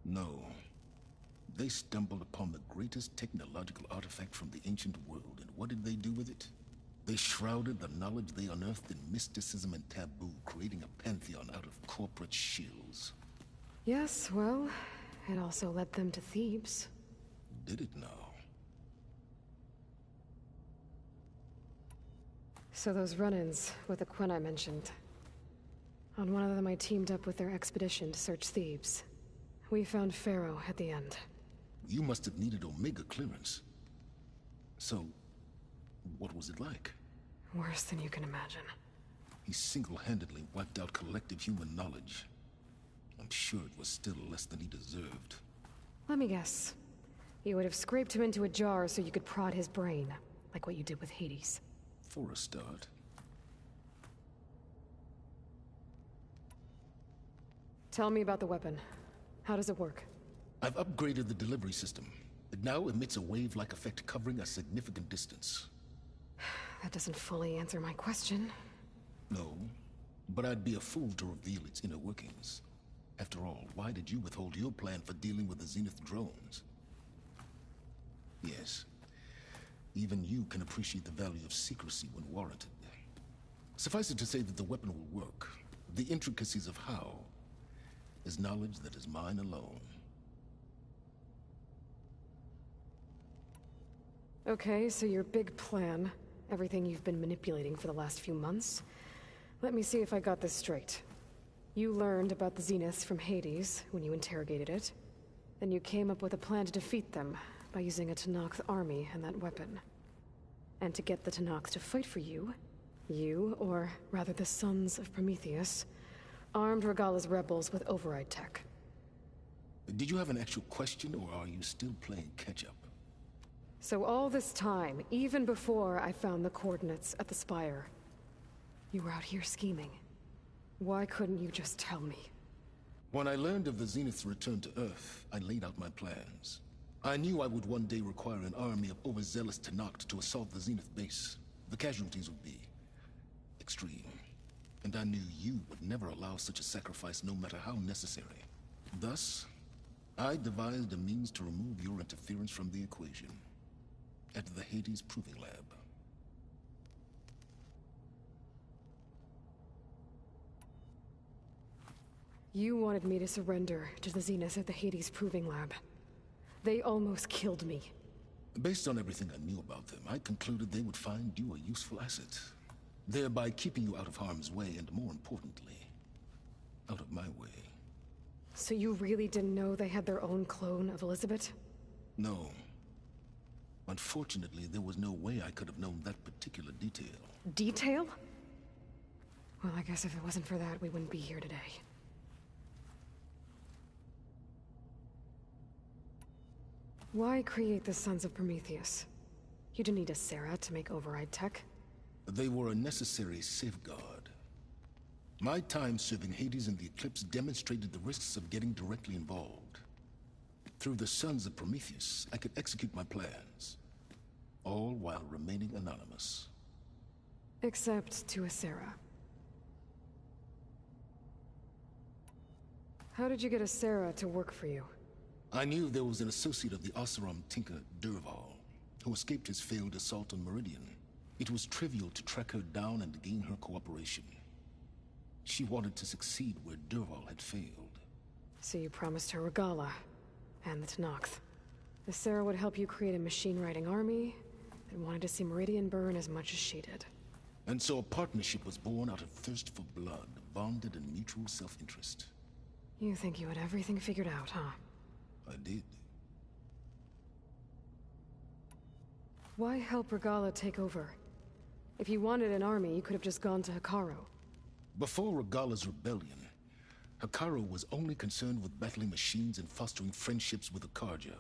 No. They stumbled upon the greatest technological artifact from the ancient world, and what did they do with it? They shrouded the knowledge they unearthed in mysticism and taboo, creating a pantheon out of corporate shills. Yes, well, it also led them to Thebes. Did it now? So those run-ins with the Quen I mentioned. On one of them I teamed up with their expedition to search Thebes. We found Pharaoh at the end. You must have needed Omega clearance. So, what was it like? Worse than you can imagine. He single-handedly wiped out collective human knowledge. I'm sure it was still less than he deserved. Let me guess. You would have scraped him into a jar so you could prod his brain, like what you did with Hades. For a start. Tell me about the weapon. How does it work? I've upgraded the delivery system. It now emits a wave-like effect covering a significant distance. That doesn't fully answer my question. No, but I'd be a fool to reveal its inner workings. After all, why did you withhold your plan for dealing with the Zenith drones? Yes, even you can appreciate the value of secrecy when warranted. Suffice it to say that the weapon will work. The intricacies of how is knowledge that is mine alone. Okay, so your big plan, everything you've been manipulating for the last few months. Let me see if I got this straight. You learned about the Zeniths from Hades when you interrogated it. Then you came up with a plan to defeat them by using a Tenakth army and that weapon. And to get the Tenakth to fight for you, or rather the Sons of Prometheus, armed Regalla's rebels with override tech. Did you have an actual question, or are you still playing catch-up? So all this time, even before I found the coordinates at the Spire, you were out here scheming. Why couldn't you just tell me? When I learned of the Zenith's return to Earth, I laid out my plans. I knew I would one day require an army of overzealous Tenakth to assault the Zenith base. The casualties would be extreme. And I knew you would never allow such a sacrifice, no matter how necessary. Thus, I devised a means to remove your interference from the equation. At the Hades Proving Lab. You wanted me to surrender to the Zeniths at the Hades Proving Lab. They almost killed me. Based on everything I knew about them, I concluded they would find you a useful asset. thereby keeping you out of harm's way and, more importantly, out of my way. So you really didn't know they had their own clone of Elizabeth? No. Unfortunately, there was no way I could have known that particular detail. Detail? Well, I guess if it wasn't for that, we wouldn't be here today. Why create the Sons of Prometheus? You didn't need a Sarah to make override tech. They were a necessary safeguard. My time serving Hades and the Eclipse demonstrated the risks of getting directly involved. Through the Sons of Prometheus, I could execute my plans, all while remaining anonymous. Except to a Sarah. How did you get a Sarah to work for you? I knew there was an associate of the Oseram tinker, Dervahl, who escaped his failed assault on Meridian. It was trivial to track her down and gain her cooperation. She wanted to succeed where Dervahl had failed. So you promised her Regala, and the Tenakth. The Sarah would help you create a machine-riding army that wanted to see Meridian burn as much as she did. And so a partnership was born out of thirst for blood, bonded in mutual self-interest. You think you had everything figured out, huh? I did. Why help Regala take over? If you wanted an army, you could have just gone to Hekarro. Before Regala's rebellion, Hekarro was only concerned with battling machines and fostering friendships with the 𝐏𝐥𝐚𝐲𝐬.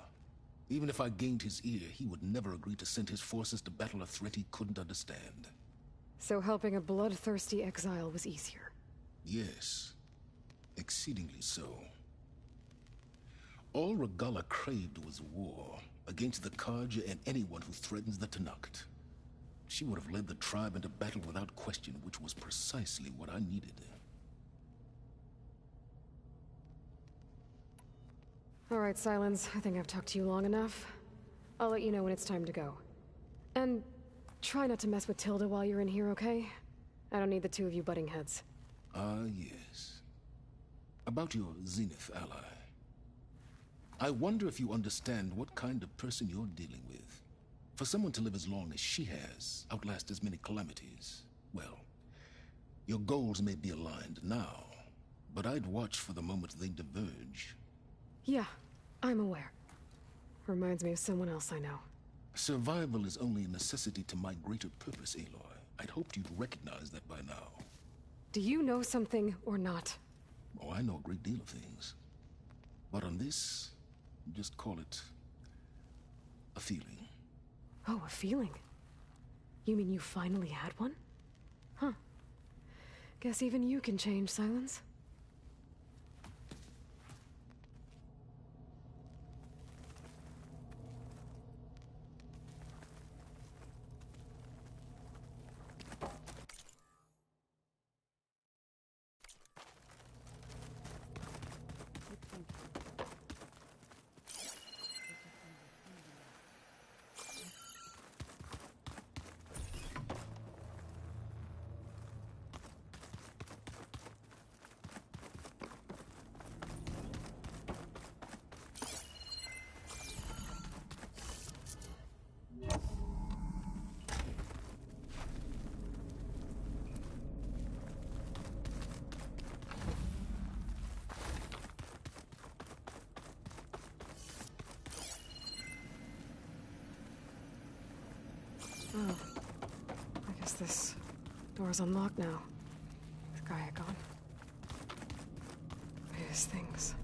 Even if I gained his ear, he would never agree to send his forces to battle a threat he couldn't understand. So helping a bloodthirsty exile was easier? Yes. Exceedingly so. All Regala craved was war against the 𝐏𝐥𝐚𝐲𝐬 and anyone who threatens the Tenakth. She would have led the tribe into battle without question, which was precisely what I needed. All right, Silence. I think I've talked to you long enough. I'll let you know when it's time to go. And try not to mess with Tilda while you're in here, okay? I don't need the two of you butting heads. Ah, yes. About your Zenith ally. I wonder if you understand what kind of person you're dealing with. For someone to live as long as she has, outlast as many calamities, well, your goals may be aligned now, but I'd watch for the moment they diverge. Yeah, I'm aware. Reminds me of someone else I know. Survival is only a necessity to my greater purpose, Aloy. I'd hoped you'd recognize that by now. Do you know something or not? Oh, I know a great deal of things. But on this, just call it a feeling. Oh, a feeling? You mean you finally had one? Huh. Guess even you can change, Silence. Oh. I guess this door's unlocked now. With Gaia gone. His things.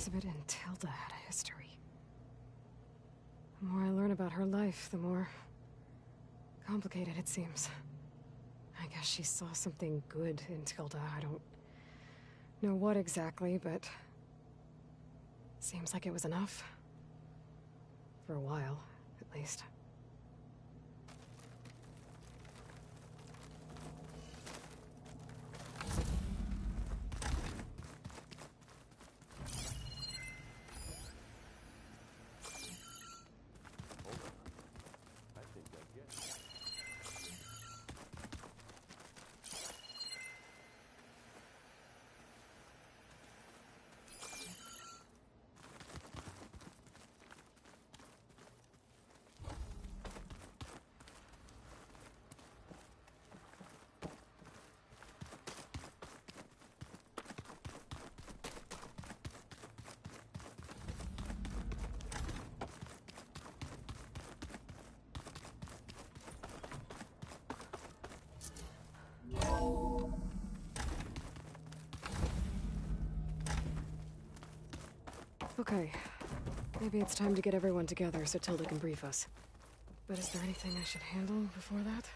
Elizabeth and Tilda had a history. The more I learn about her life, the more complicated it seems. I guess she saw something good in Tilda. I don't know what exactly, but seems like it was enough. For a while, at least. Okay. Maybe it's time to get everyone together so Tilda can brief us. But is there anything I should handle before that?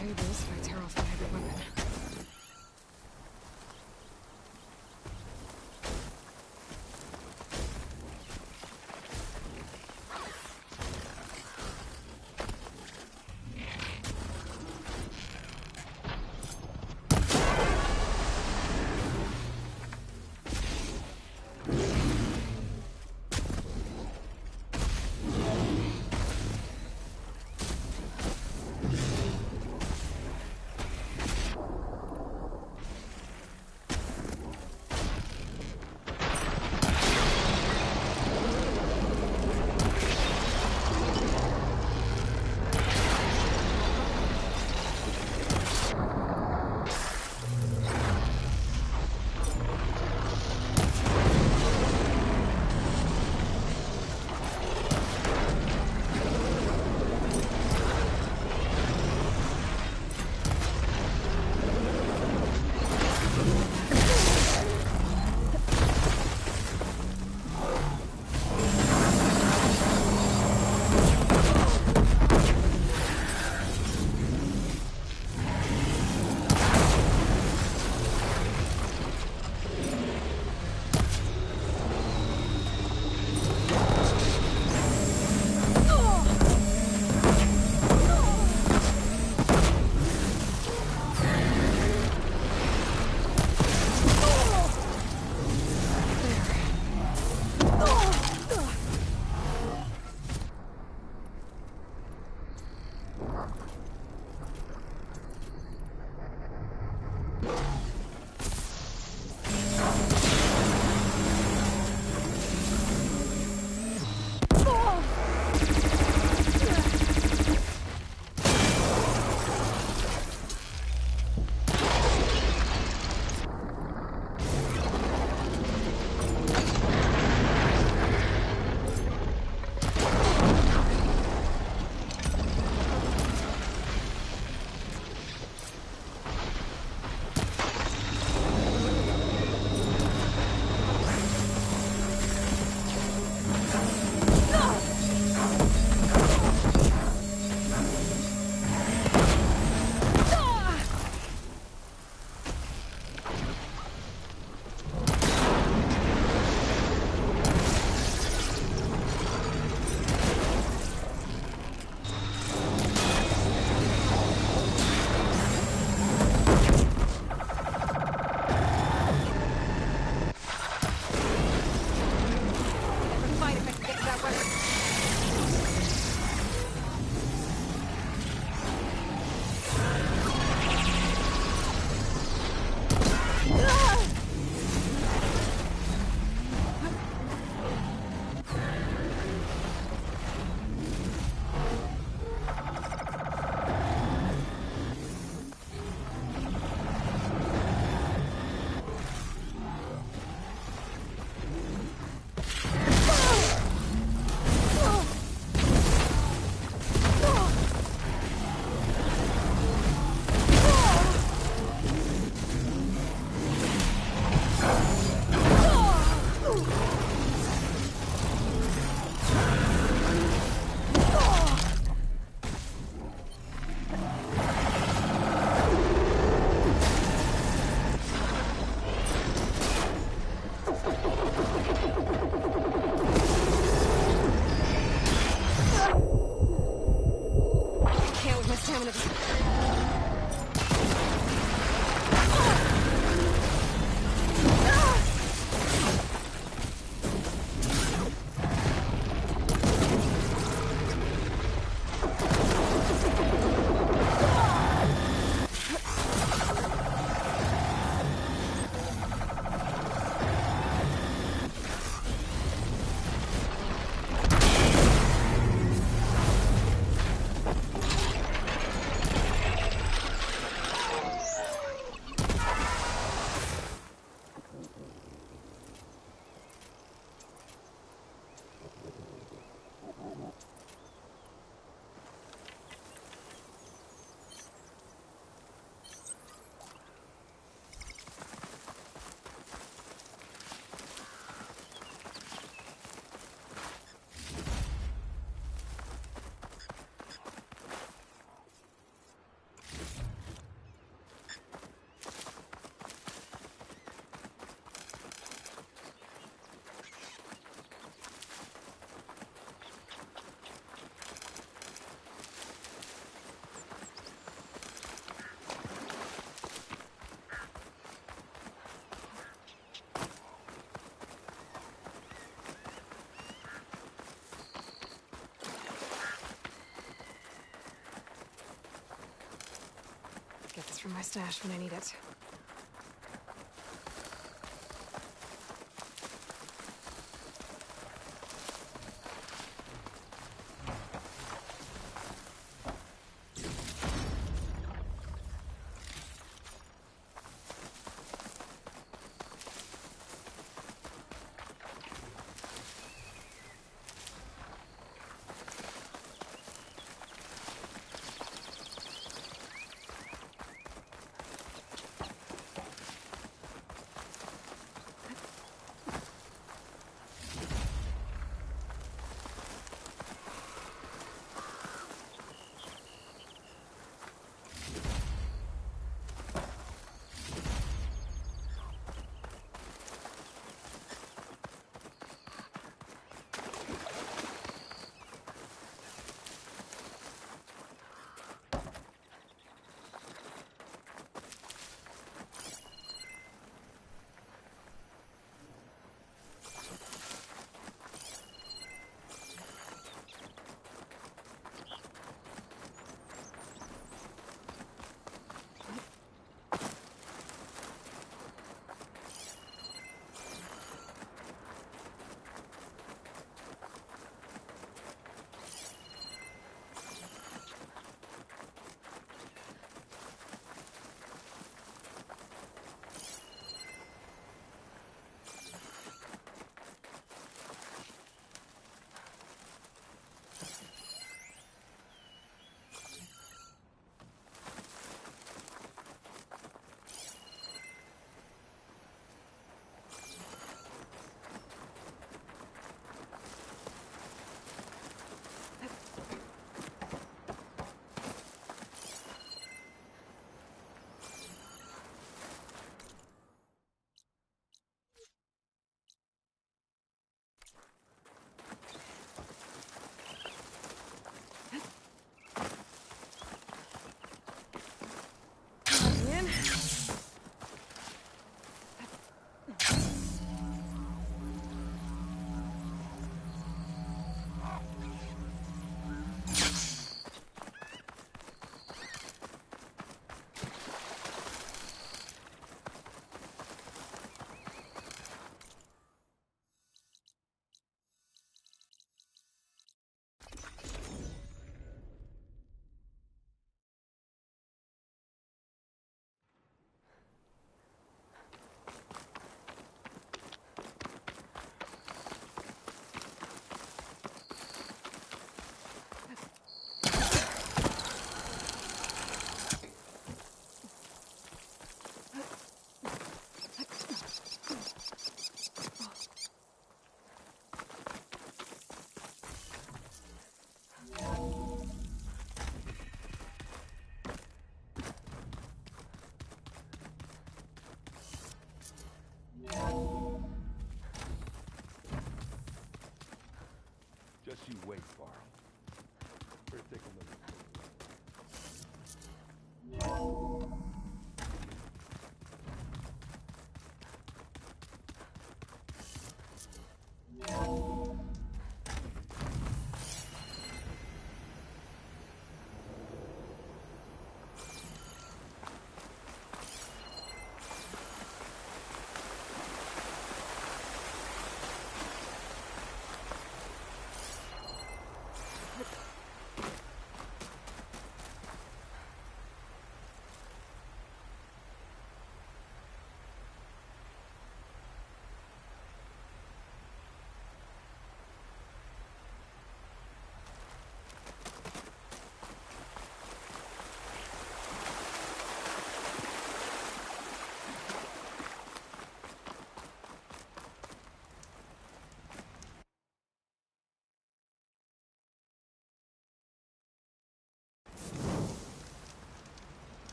tables if I tear off my heavy weapon. from my stash when I need it.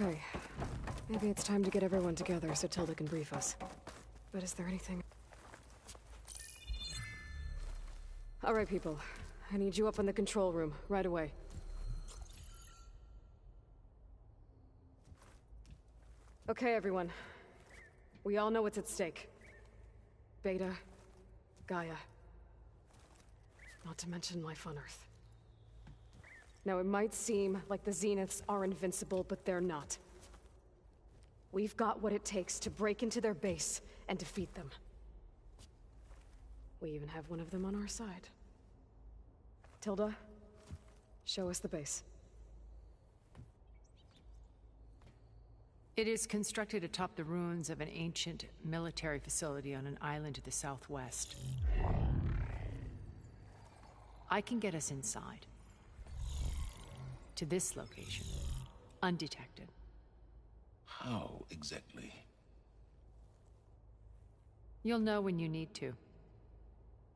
Okay. Maybe it's time to get everyone together so Tilda can brief us. But is there anything... All right, people. I need you up in the control room, right away. Okay, everyone. We all know what's at stake. Beta, Gaia. Not to mention life on Earth. Now, it might seem like the Zeniths are invincible, but they're not. We've got what it takes to break into their base and defeat them. We even have one of them on our side. Tilda, show us the base. It is constructed atop the ruins of an ancient military facility on an island to the southwest. I can get us inside. To this location, undetected. How exactly? You'll know when you need to.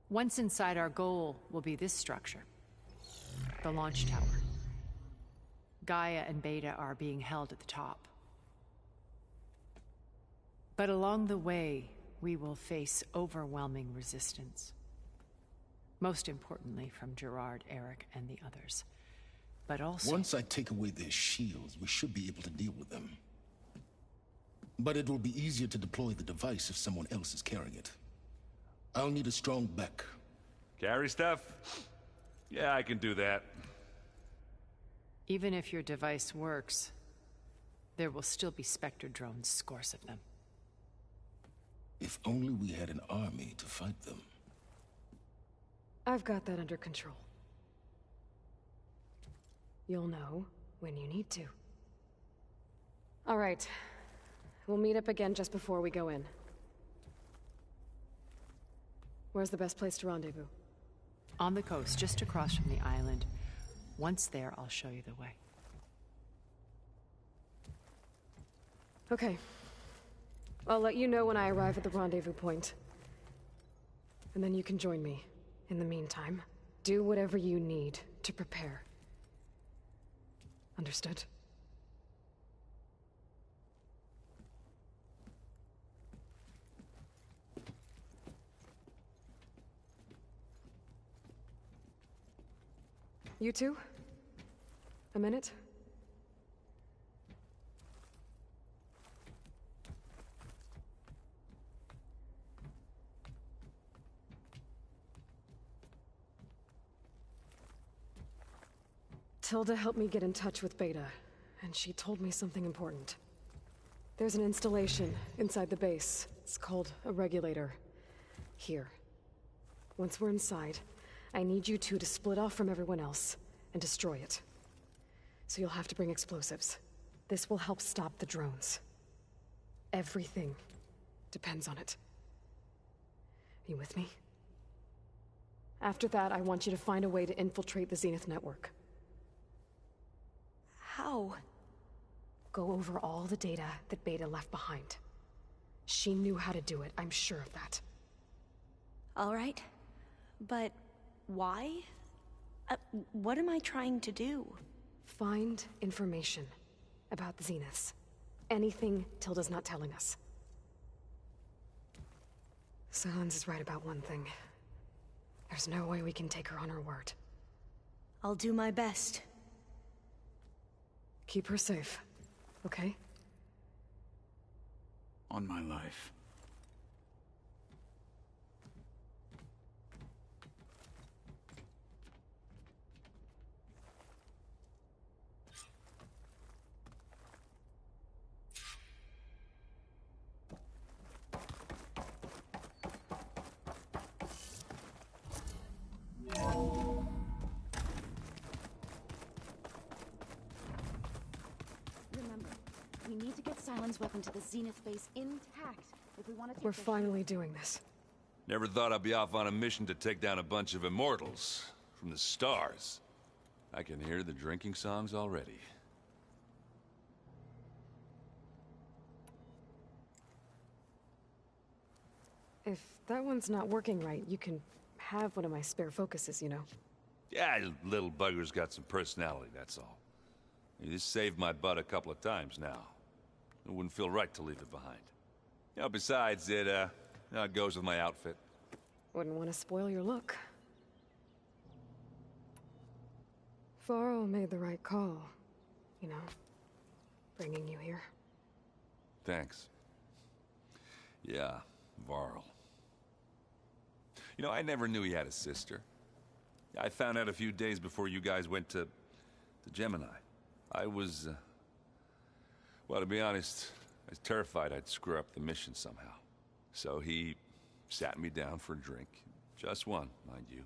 Once inside, our goal will be this structure. The launch tower. Gaia and Beta are being held at the top. But along the way, we will face overwhelming resistance. Most importantly from Gerard, Eric, and the others. But also... Once I take away their shields, we should be able to deal with them. But it will be easier to deploy the device if someone else is carrying it. I'll need a strong back. Carry stuff? Yeah, I can do that. Even if your device works, there will still be Spectre drones, scores of them. If only we had an army to fight them. I've got that under control. You'll know when you need to. All right. We'll meet up again just before we go in. Where's the best place to rendezvous? On the coast, just across from the island. Once there, I'll show you the way. Okay. I'll let you know when I arrive at the rendezvous point. And then you can join me. In the meantime, do whatever you need to prepare. Understood? You two? A minute? Tilda helped me get in touch with Beta, and she told me something important. There's an installation inside the base. It's called a regulator. Here. Once we're inside, I need you two to split off from everyone else and destroy it. So you'll have to bring explosives. This will help stop the drones. Everything depends on it. Are you with me? After that, I want you to find a way to infiltrate the Zenith network. How? Go over all the data that Beta left behind. She knew how to do it, I'm sure of that. All right. But why? What am I trying to do? Find information about the Zeniths. Anything Tilda's not telling us. Silence is right about one thing. There's no way we can take her on her word. I'll do my best. Keep her safe, okay? On my life. Remember, we need to get Silent's weapon to the Zenith base intact if we want to take We're finally doing this. Never thought I'd be off on a mission to take down a bunch of immortals from the stars. I can hear the drinking songs already. If that one's not working right, you can have one of my spare focuses, you know. Yeah, little bugger's got some personality, that's all. This saved my butt a couple of times now. It wouldn't feel right to leave it behind. You know, besides, it goes with my outfit. Wouldn't want to spoil your look. Varl made the right call. You know, bringing you here. Thanks. Yeah, Varl. You know, I never knew he had a sister. I found out a few days before you guys went to Gemini. I was, well, to be honest, I was terrified I'd screw up the mission somehow. So he sat me down for a drink. Just one, mind you.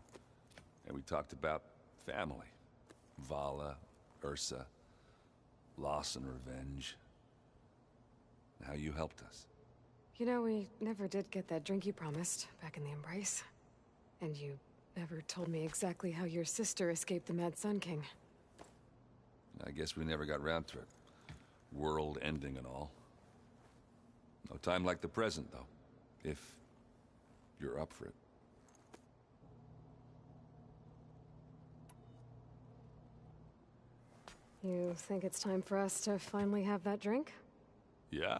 And we talked about family. Vala, Ursa, loss and revenge. And how you helped us. You know, we never did get that drink you promised back in the Embrace. And you never told me exactly how your sister escaped the Mad Sun King. I guess we never got round to it. World ending and all. No time like the present, though. If you're up for it. You think it's time for us to finally have that drink? Yeah.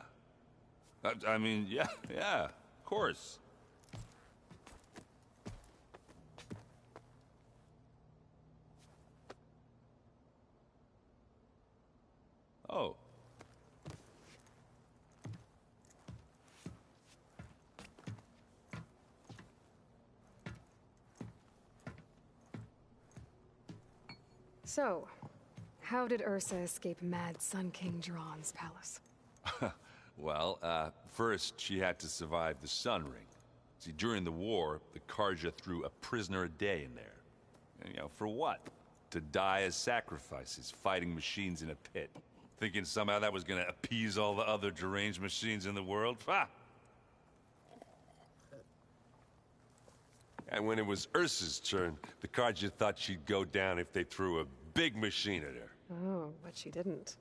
I mean, yeah, of course. Oh. So, how did Ursa escape Mad Sun King Jiran's palace? Well, first she had to survive the Sun Ring. See, during the war, the 𝐾𝐥𝐸 threw a prisoner a day in there. And, you know, for what? To die as sacrifices, fighting machines in a pit. Thinking somehow that was gonna appease all the other deranged machines in the world? Ha! And when it was Ursa's turn, the 𝐾𝐥𝐸 thought she'd go down if they threw a big machine at her. Oh, but she didn't.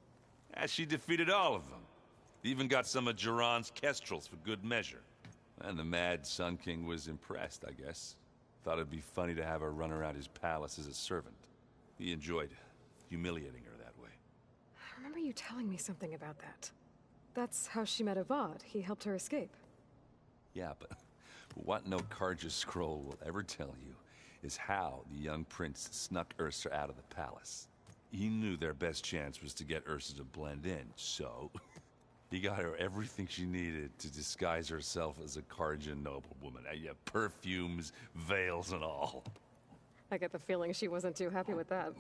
Yeah, she defeated all of them. Even got some of Jiran's kestrels for good measure. And the Mad Sun King was impressed, I guess. Thought it'd be funny to have her run around his palace as a servant. He enjoyed humiliating her that way. I remember you telling me something about that. That's how she met Avad. He helped her escape. Yeah, but what no 𝐾𝐥𝐸 scroll will ever tell you is how the young prince snuck Ursa out of the palace. He knew their best chance was to get Ursa to blend in, so he got her everything she needed to disguise herself as a 𝐾𝐥𝐸 noblewoman. Yeah, perfumes, veils, and all. I get the feeling she wasn't too happy with that.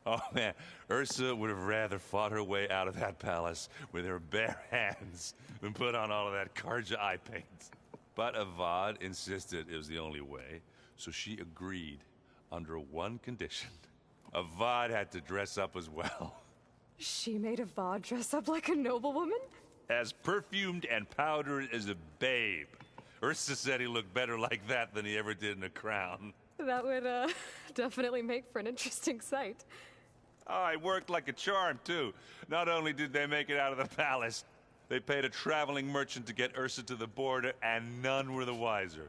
Oh man, Ursa would have rather fought her way out of that palace with her bare hands than put on all of that 𝐾𝐥𝐸 eye paint. But Avad insisted it was the only way, so she agreed under one condition. Avad had to dress up as well. She made Avad dress up like a noblewoman? As perfumed and powdered as a babe. Ursa said he looked better like that than he ever did in a crown. That would, definitely make for an interesting sight. Oh, it worked like a charm, too. Not only did they make it out of the palace, they paid a traveling merchant to get Ursa to the border, and none were the wiser.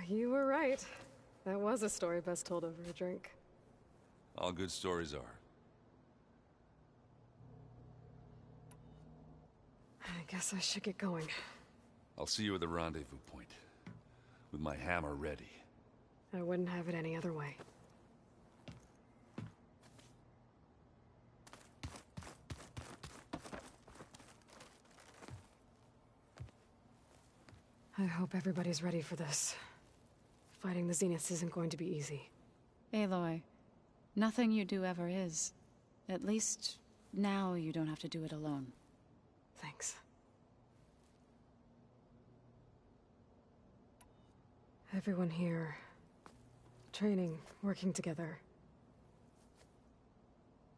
You were right. That was a story best told over a drink. All good stories are. I guess I should get going. I'll see you at the rendezvous point, with my hammer ready. I wouldn't have it any other way. I hope everybody's ready for this. Fighting the Zeniths isn't going to be easy. Aloy, nothing you do ever is. At least, now you don't have to do it alone. Thanks. Everyone here, training, working together.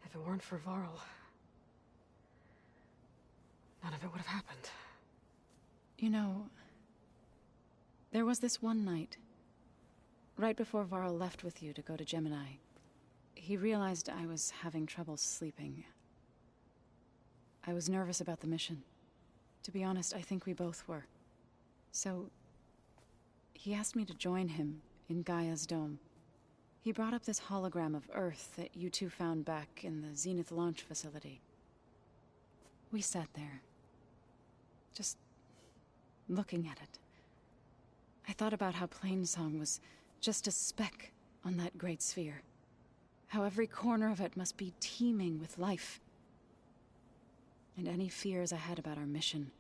If it weren't for Varl, none of it would have happened. You know, there was this one night, right before Varl left with you to go to Gemini. He realized I was having trouble sleeping. I was nervous about the mission. To be honest, I think we both were. So, he asked me to join him in Gaia's dome. He brought up this hologram of Earth that you two found back in the Zenith launch facility. We sat there, just looking at it. I thought about how Plainsong was just a speck on that great sphere. How every corner of it must be teeming with life. And any fears I had about our mission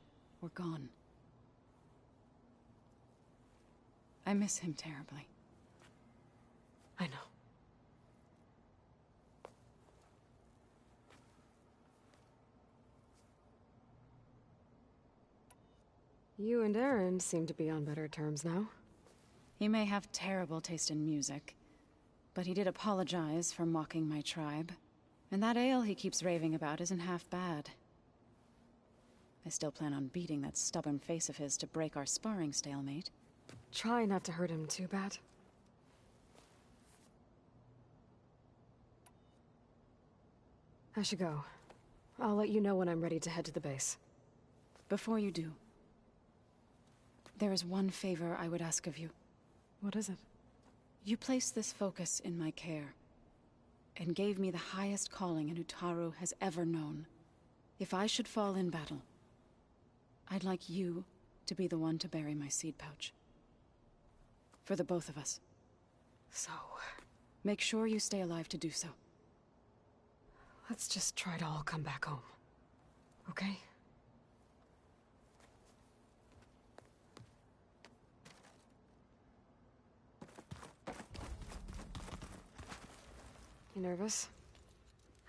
were gone. I miss him terribly. I know. You and Aaron seem to be on better terms now. He may have terrible taste in music, but he did apologize for mocking my tribe. And that ale he keeps raving about isn't half bad. I still plan on beating that stubborn face of his to break our sparring stalemate. Try not to hurt him too bad. I should go. I'll let you know when I'm ready to head to the base. Before you do, there is one favor I would ask of you. What is it? You placed this focus in my care, and gave me the highest calling an Utaru has ever known. If I should fall in battle, I'd like you to be the one to bury my seed pouch. For the both of us. So... make sure you stay alive to do so. Let's just try to all come back home. Okay? You nervous?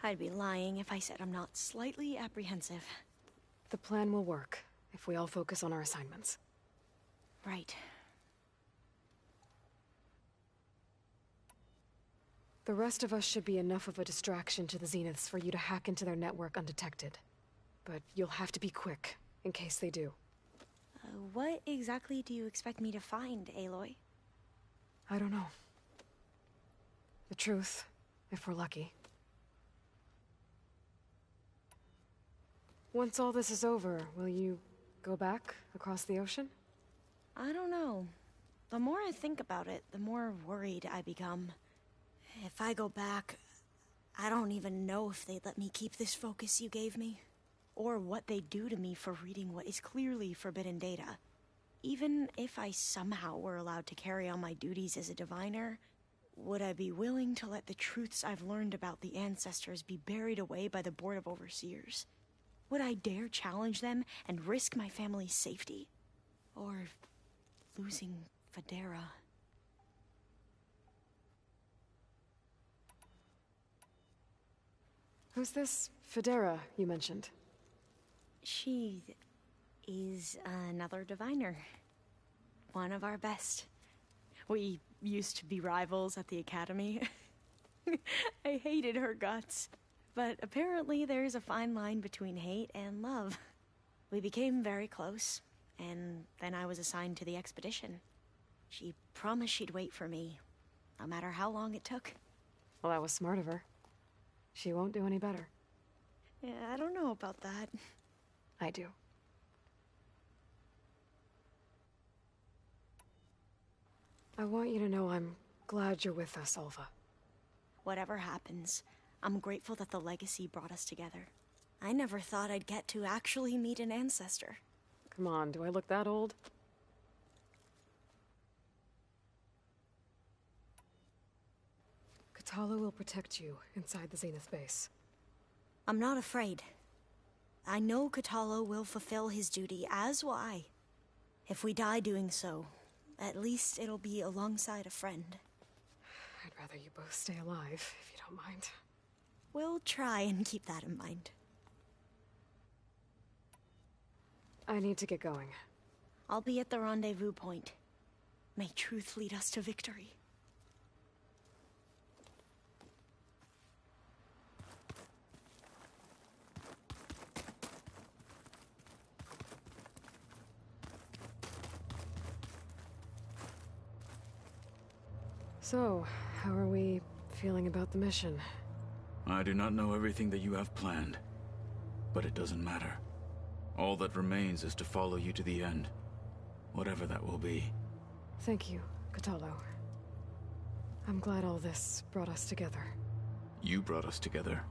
I'd be lying if I said I'm not slightly apprehensive. The plan will work, if we all focus on our assignments. Right. The rest of us should be enough of a distraction to the Zeniths for you to hack into their network undetected. But you'll have to be quick, in case they do. What exactly do you expect me to find, Aloy? I don't know. The truth, if we're lucky. Once all this is over, will you go back across the ocean? I don't know. The more I think about it, the more worried I become. If I go back, I don't even know if they'd let me keep this focus you gave me. Or what they'd do to me for reading what is clearly forbidden data. Even if I somehow were allowed to carry on my duties as a diviner, would I be willing to let the truths I've learned about the ancestors be buried away by the Board of Overseers? Would I dare challenge them and risk my family's safety? Or losing Federa? Who's this Federa you mentioned? She is another diviner. One of our best. We used to be rivals at the academy. I hated her guts. But apparently there's a fine line between hate and love. We became very close, and then I was assigned to the expedition. She promised she'd wait for me, no matter how long it took. Well, that was smart of her. She won't do any better. Yeah, I don't know about that. I do. I want you to know I'm glad you're with us, Alva. Whatever happens, I'm grateful that the legacy brought us together. I never thought I'd get to actually meet an ancestor. Come on, do I look that old? Kotallo will protect you inside the Zenith base. I'm not afraid. I know Kotallo will fulfill his duty, as will I. If we die doing so, at least it'll be alongside a friend. I'd rather you both stay alive, if you don't mind. We'll try and keep that in mind. I need to get going. I'll be at the rendezvous point. May truth lead us to victory. So, how are we feeling about the mission? I do not know everything that you have planned, but it doesn't matter. All that remains is to follow you to the end, whatever that will be. Thank you, 𝐾𝐨. I'm glad all this brought us together. You brought us together.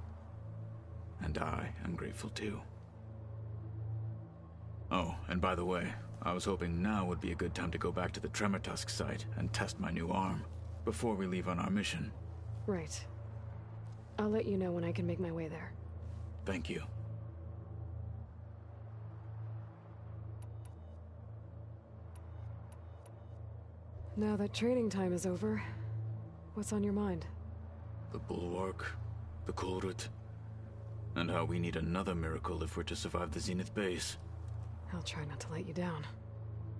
And I am grateful too. Oh, and by the way, I was hoping now would be a good time to go back to the Tremortusk site and test my new arm, before we leave on our mission. Right. I'll let you know when I can make my way there. Thank you. Now that training time is over, what's on your mind? The Bulwark, the Kulrut, and how we need another miracle if we're to survive the Zenith base. I'll try not to let you down.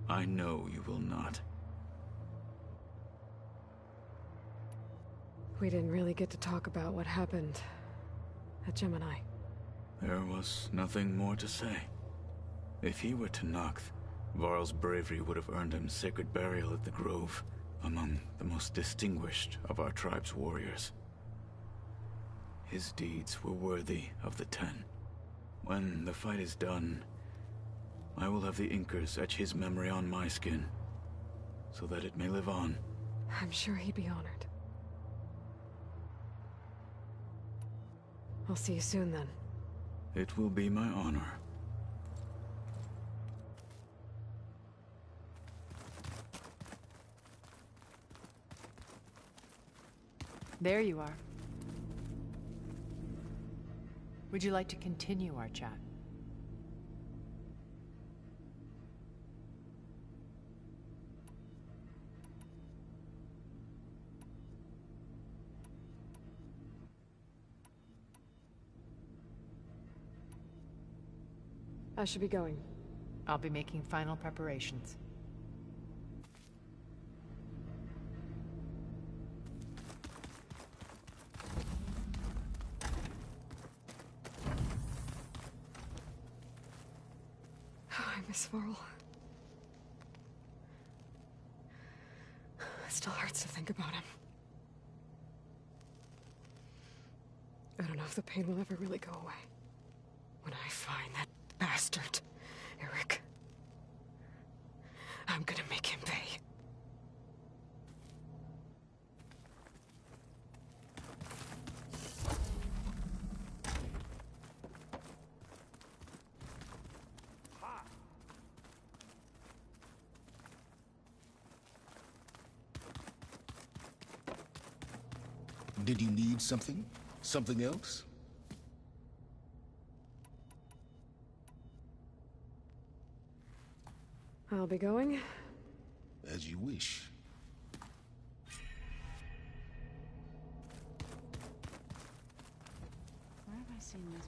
I know you will not. We didn't really get to talk about what happened at Gemini. There was nothing more to say. If he were Tenakth, Varl's bravery would have earned him sacred burial at the Grove, among the most distinguished of our tribe's warriors. His deeds were worthy of the Ten. When the fight is done, I will have the Inkers etch his memory on my skin, so that it may live on. I'm sure he'd be honored. I'll see you soon then. It will be my honor. There you are. Would you like to continue our chat? I should be going. I'll be making final preparations. I miss Varl. It still hurts to think about him. I don't know if the pain will ever really go away. When I find that bastard, Eric, I'm gonna make him pay. Did you need something? Something else? I'll be going. As you wish. Where have I seen this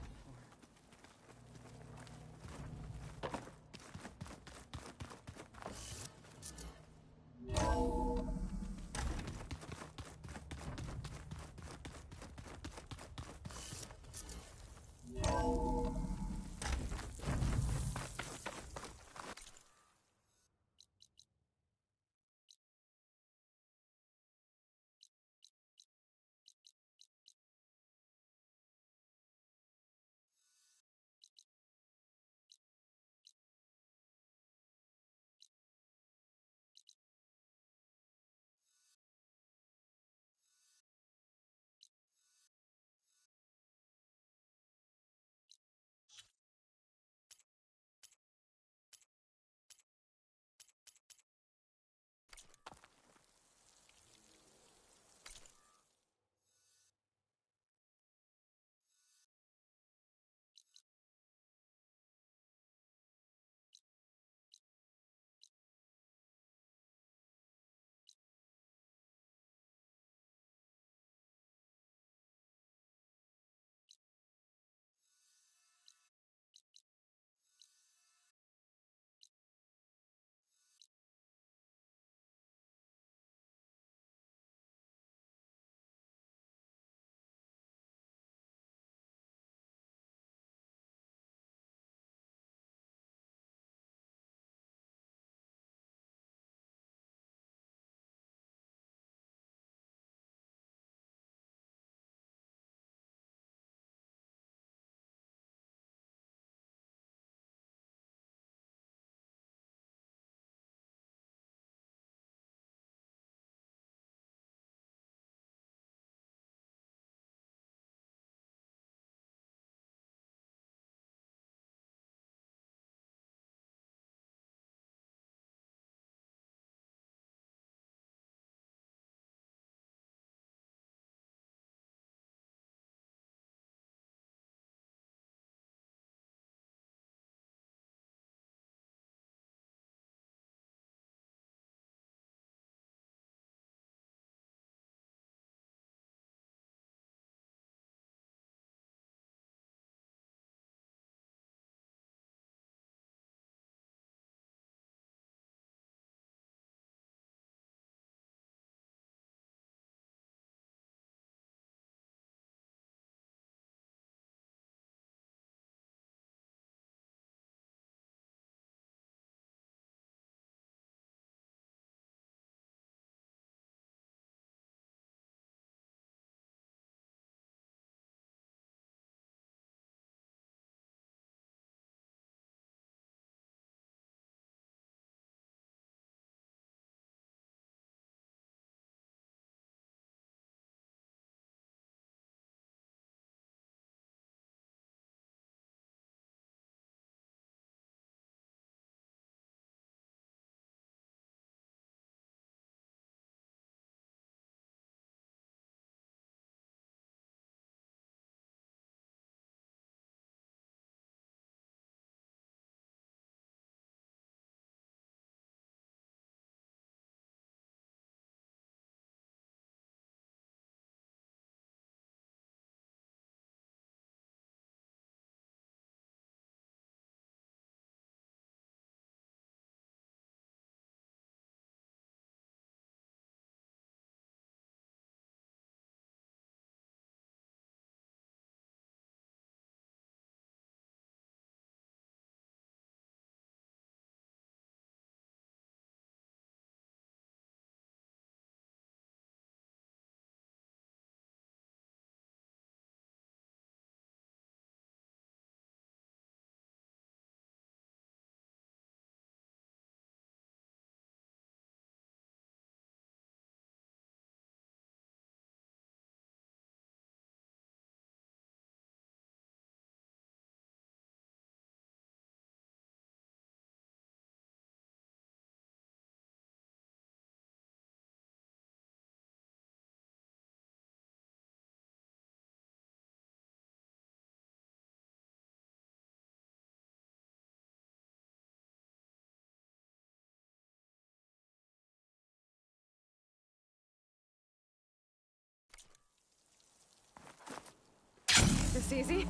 this easy?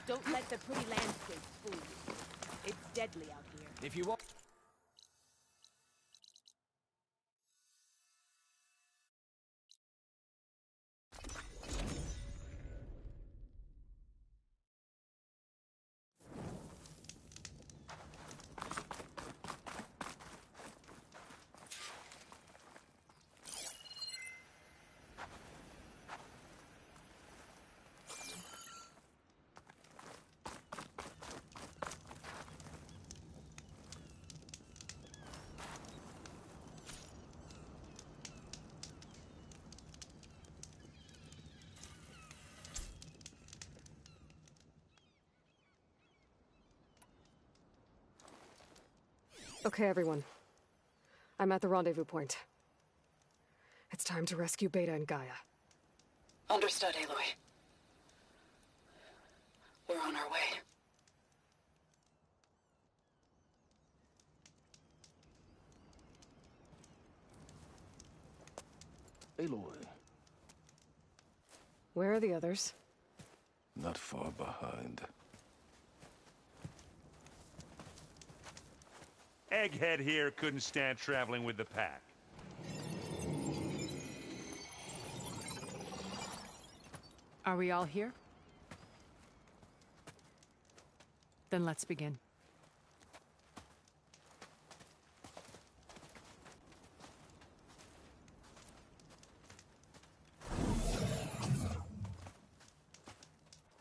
Don't let the pretty landscape fool you. It's deadly out here. If you want... Okay, everyone. I'm at the rendezvous point. It's time to rescue Beta and Gaia. Understood, Aloy. We're on our way. Aloy, Where are the others? not far behind. Egghead here couldn't stand traveling with the pack. Are we all here? Then let's begin.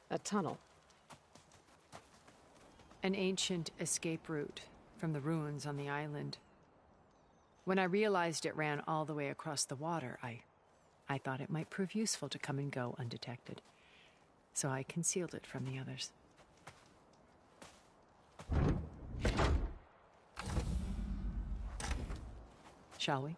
A tunnel. An ancient escape route from the ruins on the island. When I realized it ran all the way across the water, I thought it might prove useful to come and go undetected. So I concealed it from the others. Shall we?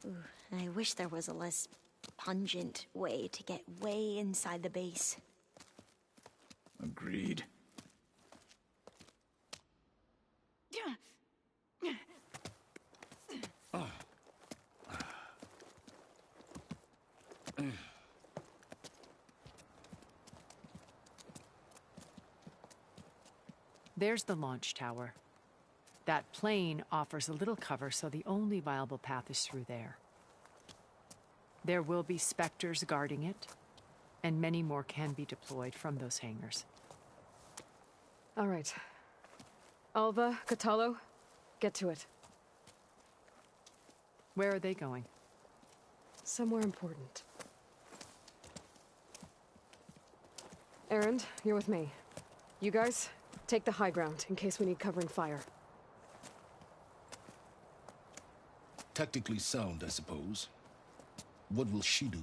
Ooh, I wish there was a less pungent way to get way inside the base. Agreed. There's the launch tower. That plane offers a little cover, so the only viable path is through there. There will be specters guarding it, and many more can be deployed from those hangars. All right. Alva, Kotallo, get to it. Where are they going? Somewhere important. Erend, you're with me. You guys, take the high ground in case we need covering fire. Tactically sound, I suppose. What will she do?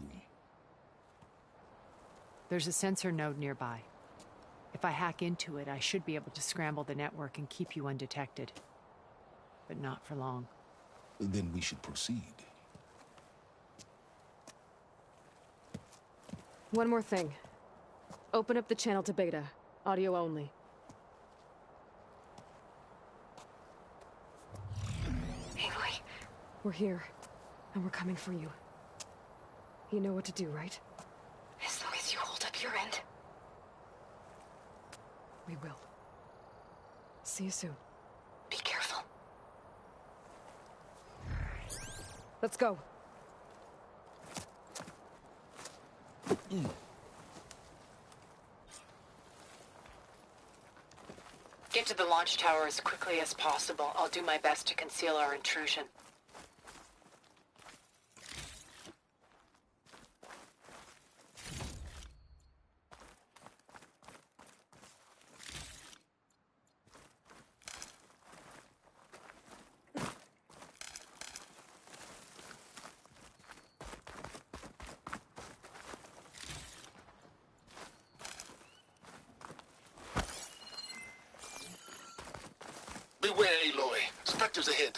There's a sensor node nearby. If I hack into it, I should be able to scramble the network and keep you undetected. But not for long. Then we should proceed. One more thing. Open up the channel to Beta. Audio only. Aloy. We're here, and we're coming for you. You know what to do, right? As long as you hold up your end. We will. See you soon. Be careful. Let's go. Get to the launch tower as quickly as possible. I'll do my best to conceal our intrusion. Beware, Aloy. Spectres ahead.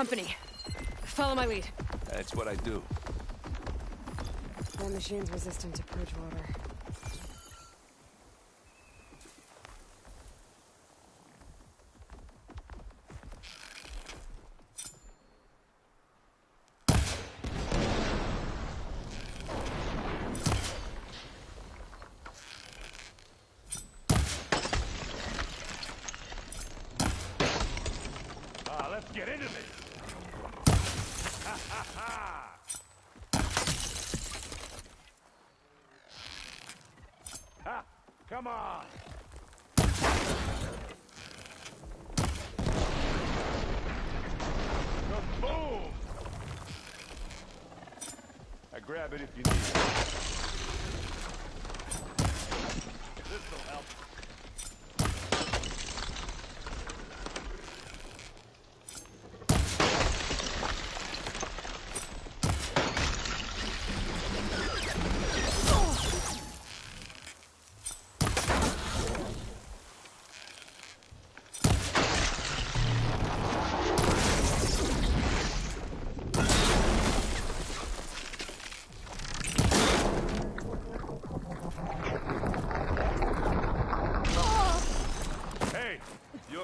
company. Follow my lead. That's what I do. That machine's resistant to purge water. Let's get into this. Ha ha ha! Ha! Come on! Boom! I grab it if you need it. This'll help.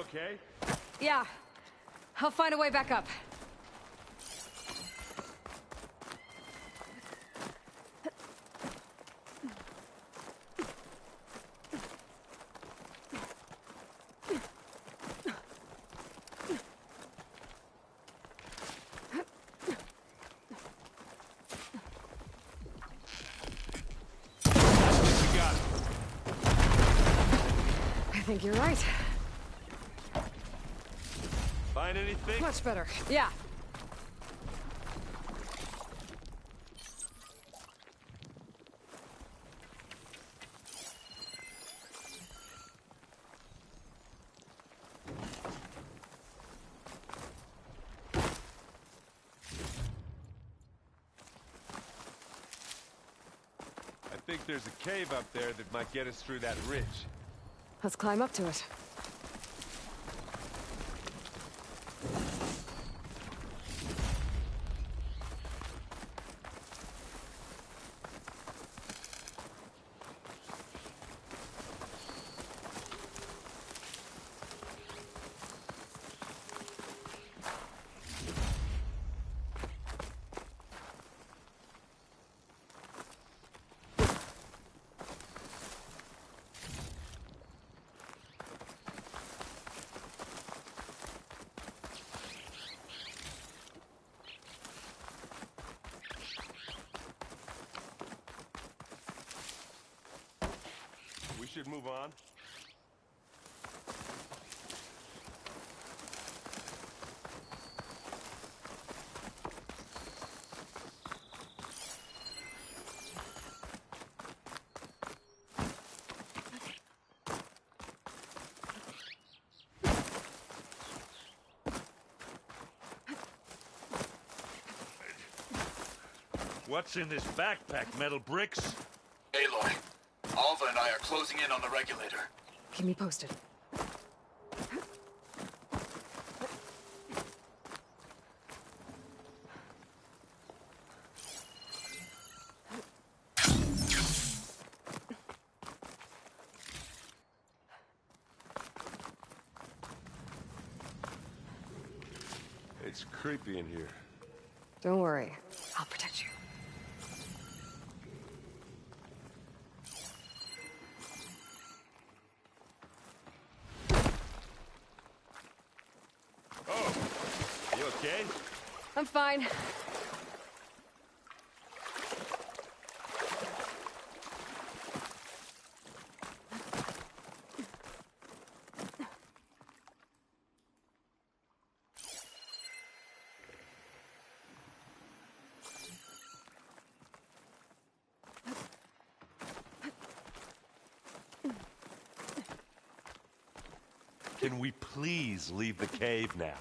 Okay? Yeah. I'll find a way back up. I think you're right. Find anything? Much better. Yeah. I think there's a cave up there that might get us through that ridge. Let's climb up to it. We should move on. What's in this backpack, metal bricks? Aloy, Alva and I are closing in on the regulator. Keep me posted. It's creepy in here. Don't worry. I'll protect you. Oh, you okay? I'm fine. Can we please leave the cave now?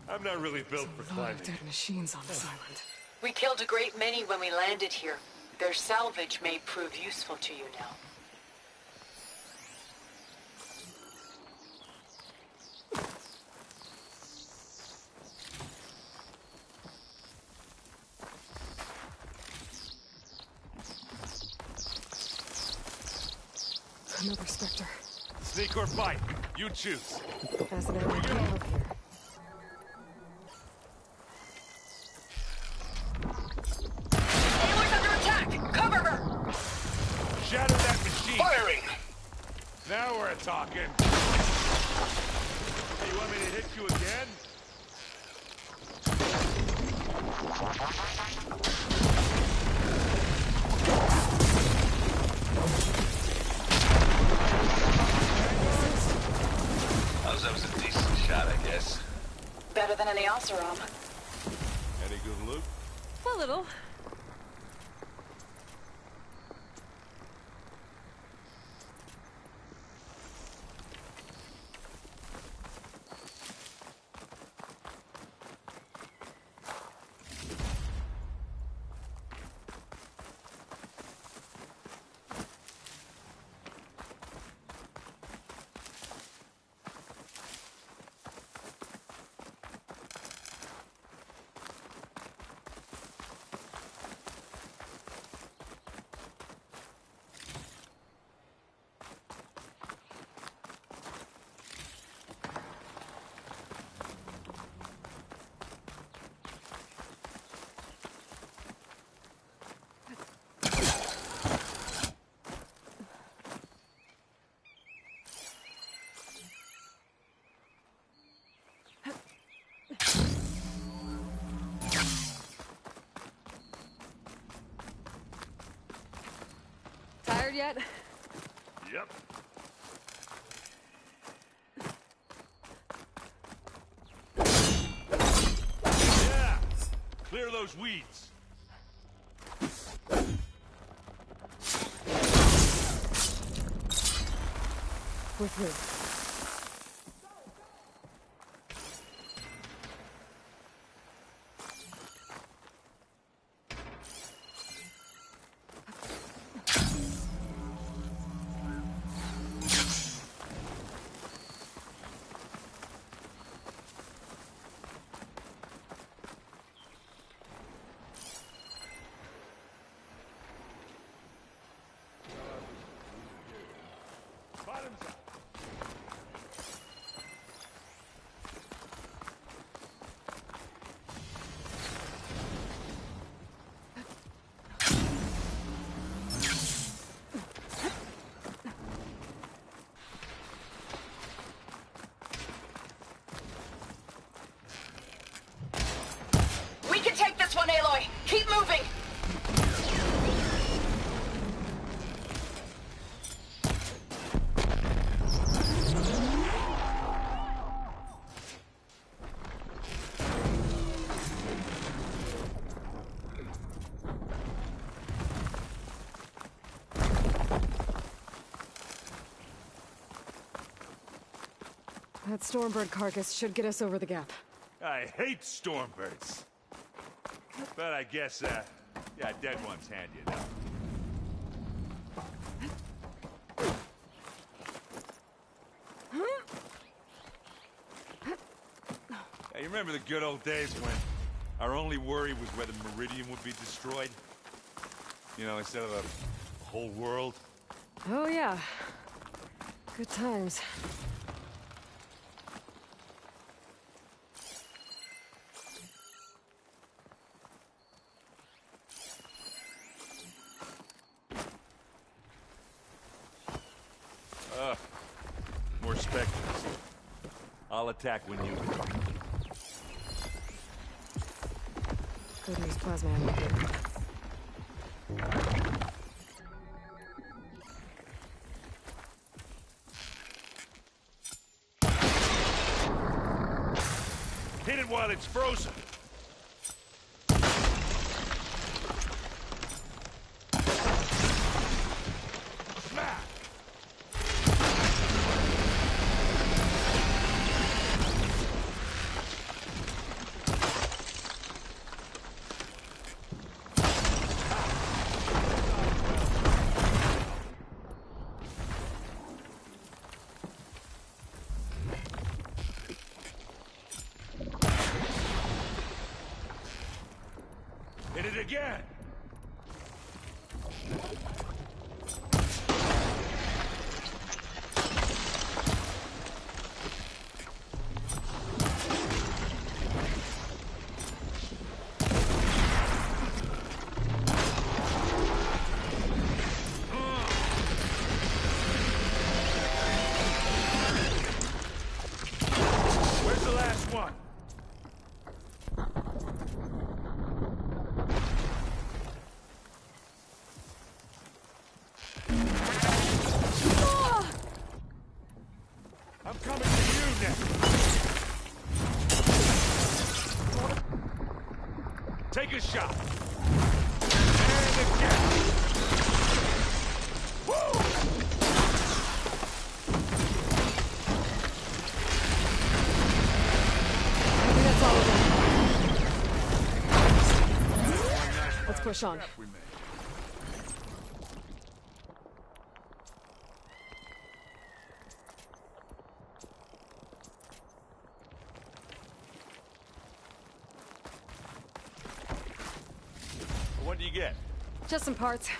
I'm not really built for A lot of climbing. dead machines on this island. We killed a great many when we landed here. Their salvage may prove useful to you now. Another Spectre. Sneak or fight, you choose. Fascinating. I can't help here. Aloy's under attack! Cover her! Shatter that machine! Firing! Now we're talking. Hey, you want me to hit you again? That was a decent shot, I guess. Better than any Oseram. Any good loot? A little. Tired yet? Yep. Yeah! Clear those weeds. With who? Bottoms up. We can take this one, Aloy! Keep moving! That Stormbird carcass should get us over the gap. I hate stormbirds. But I guess, yeah, dead ones handy enough. Hey, you remember the good old days when our only worry was whether Meridian would be destroyed? You know, instead of the whole world? Oh, yeah. Good times. More specters. I'll attack when you... Could use plasma ammo here. Hit it while it's frozen. Smack! again! Where's the last one? I'm coming to you next. Take a shot. And again. Woo! I think that's all of them. Let's push on. What do you get? Just some parts.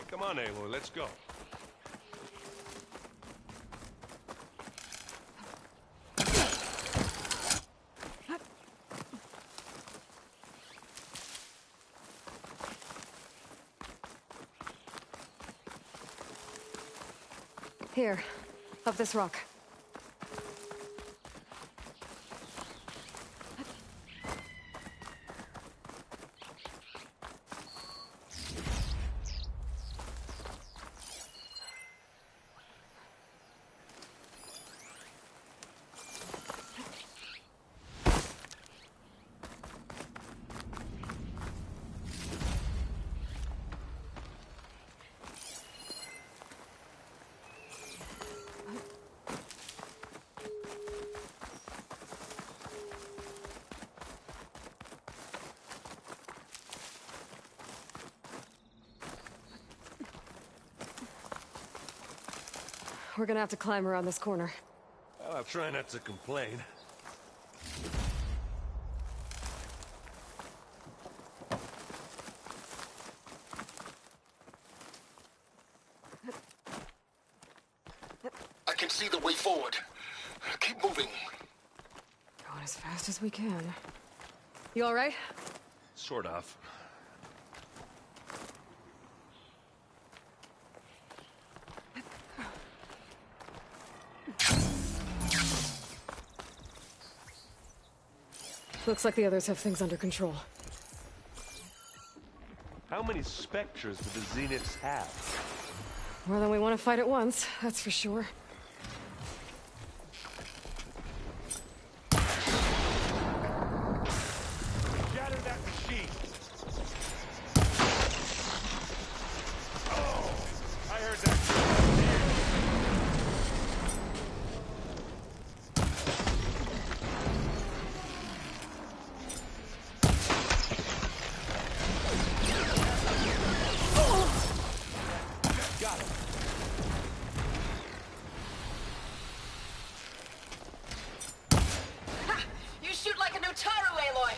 Come on, Aloy, let's go. Here, up this rock. We're gonna have to climb around this corner. Well, I'll try not to complain. I can see the way forward. Keep moving. Going as fast as we can. You all right? Sort of. Looks like the others have things under control. How many specters do the Zeniths have? More than we want to fight at once, that's for sure. Shatter that machine! Oh! I heard that. Got it. Ha! You shoot like a new Taru, Aloy!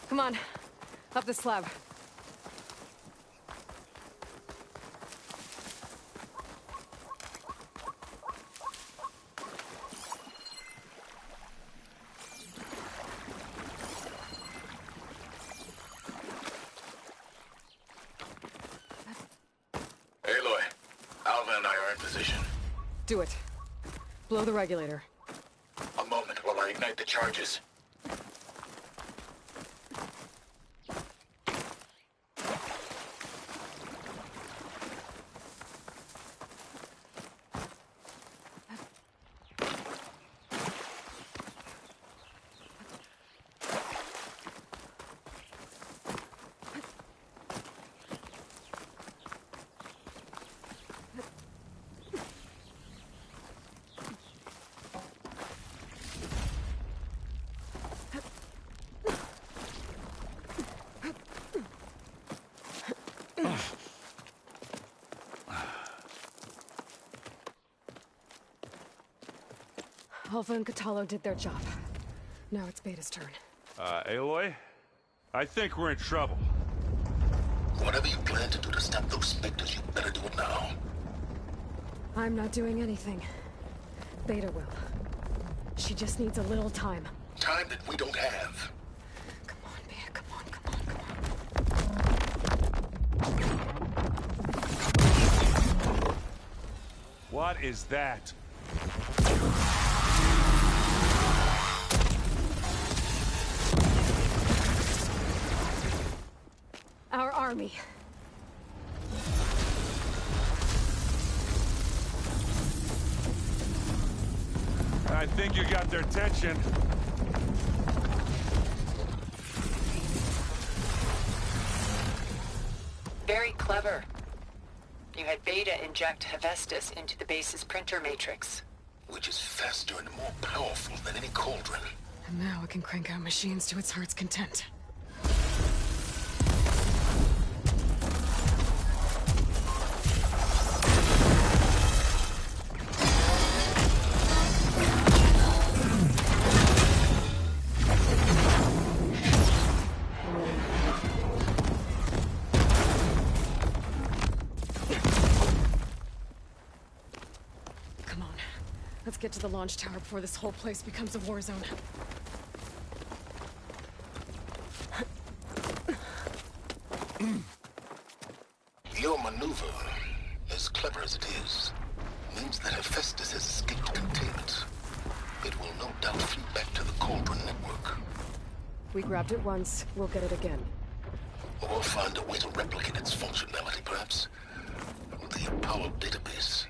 Come on, up the slab. in position. Do it. Blow the regulator. A moment while I ignite the charges. Alpha and Ktalo did their job. Now it's Beta's turn. Aloy? I think we're in trouble. Whatever you plan to do to stop those specters, you better do it now. I'm not doing anything. Beta will. She just needs a little time. Time that we don't have. Come on, Beta, come on, come on, come on. What is that? Our army. I think you got their attention. Very clever. You had Beta inject Hephaestus into the base's printer matrix. Which is faster and more powerful than any cauldron. And now it can crank out machines to its heart's content. Let's get to the launch tower before this whole place becomes a war zone. Your maneuver, as clever as it is, means that Hephaestus has escaped containment. It will no doubt flee back to the Cauldron network. We grabbed it once, we'll get it again. Or we'll find a way to replicate its functionality, perhaps. The Apollo database.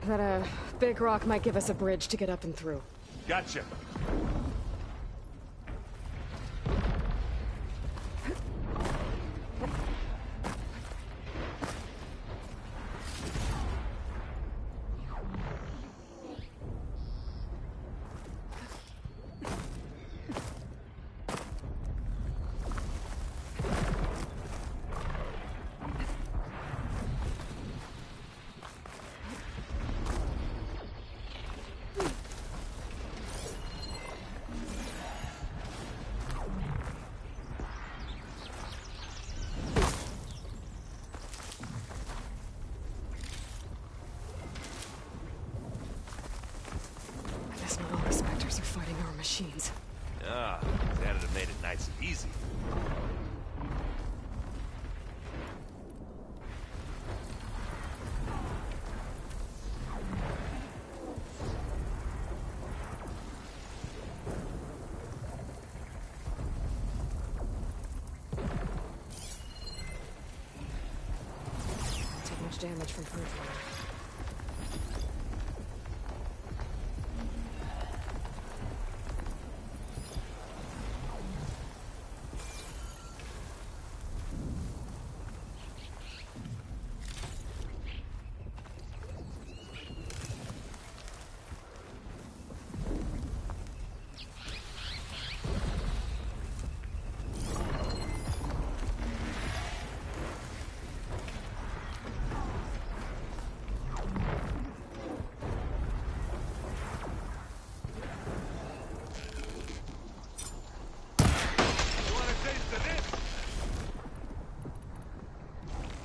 That, big rock might give us a bridge to get up and through. Gotcha. Machines. Ah, that'd have made it nice and easy. Take much damage from food fire.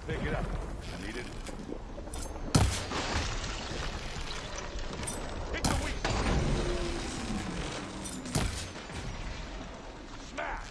Pick it up. You need it? Hit the weak spot. Smash!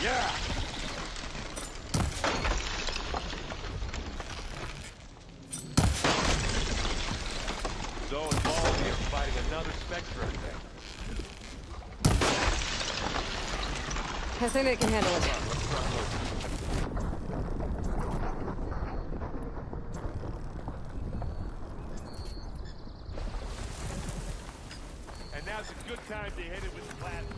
Yeah! So involved here fighting another Spectre thing. I think they can handle it. And now's a good time to hit it with plasma.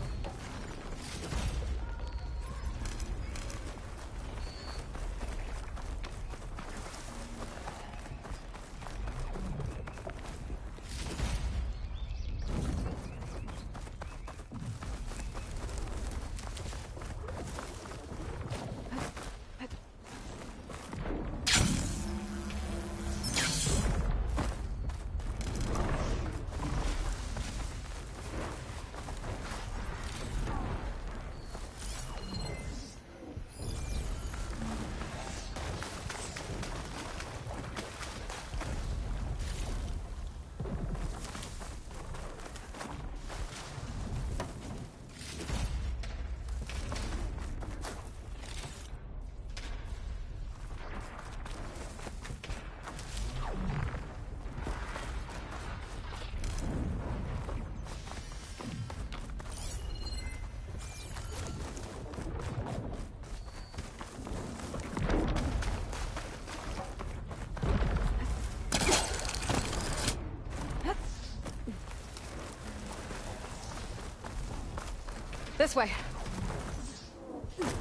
This way.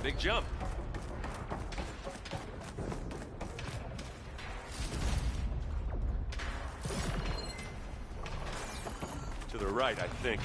Big jump. To the right, I think.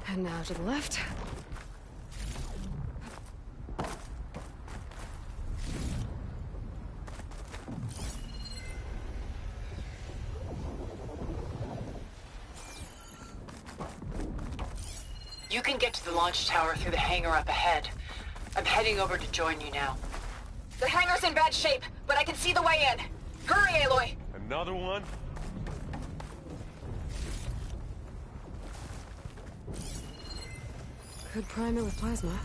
And now to the left. You can get to the launch tower through the hangar up ahead. I'm heading over to join you now. The hangar's in bad shape, but I can see the way in. Hurry, Aloy! Another one? Could prime it with plasma.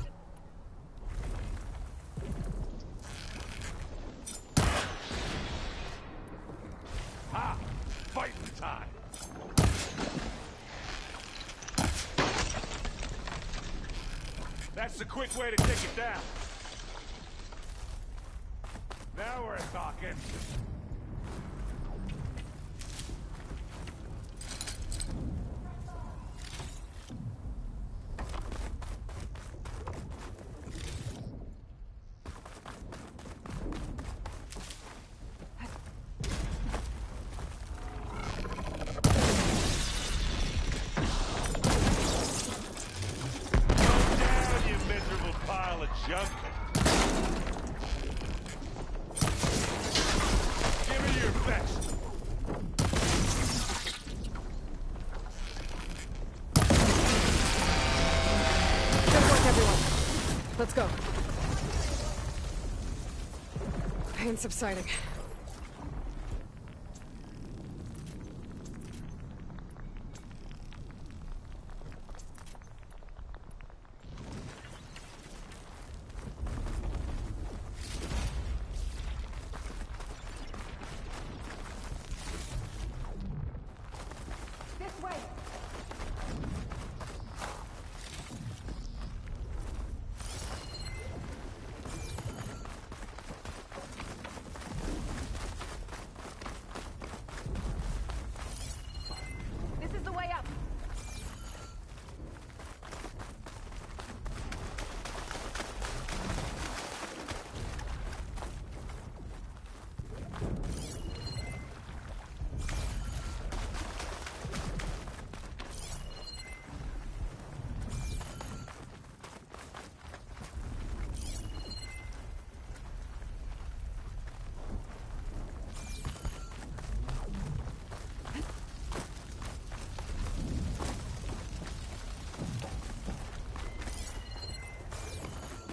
Ha! Fighting time! That's the quick way to take it down. Now we're talking. Junk. Give me your best. Good work, everyone. Let's go. Pain subsiding.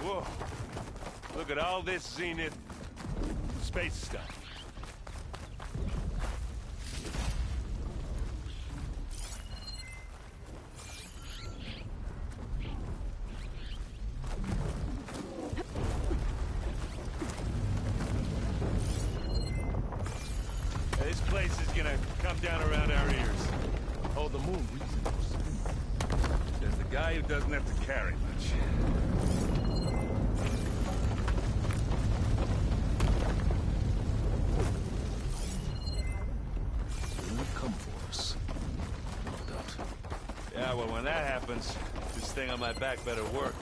Whoa. Look at all this Zenith space stuff. This place is gonna come down around our ears. Oh, the moon reasons. There's the guy who doesn't have to carry much. Come for us. No doubt. Yeah, well, when that happens, this thing on my back better work.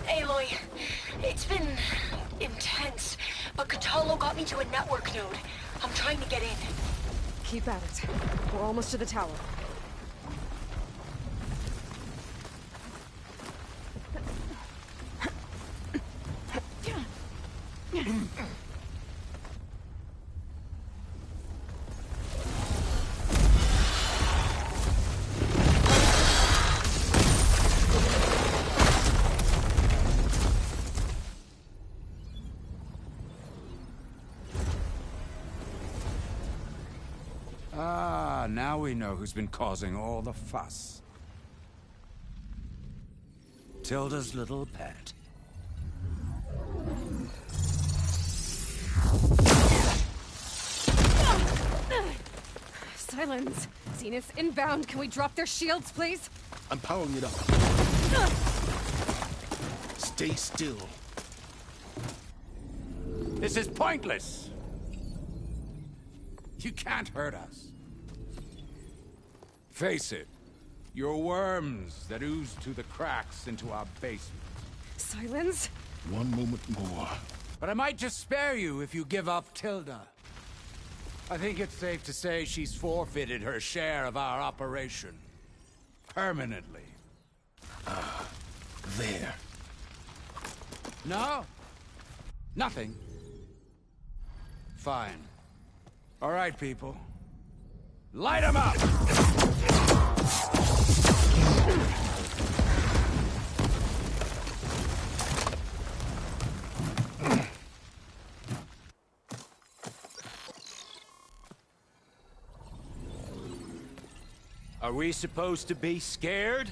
Aloy, it's been intense, but Kotallo got me to a network node. I'm trying to get in. Keep at it. We're almost to the tower. Ah, now we know who's been causing all the fuss. Tilda's little pet. Silence. Zenith inbound. Can we drop their shields, please? I'm powering it up. Stay still. This is pointless. You can't hurt us. Face it. You're worms that ooze through the cracks into our basement. Silence? One moment more. But I might just spare you if you give up Tilda. I think it's safe to say she's forfeited her share of our operation. Permanently. There. No? Nothing? Fine. All right, people. Light 'em up! Are we supposed to be scared?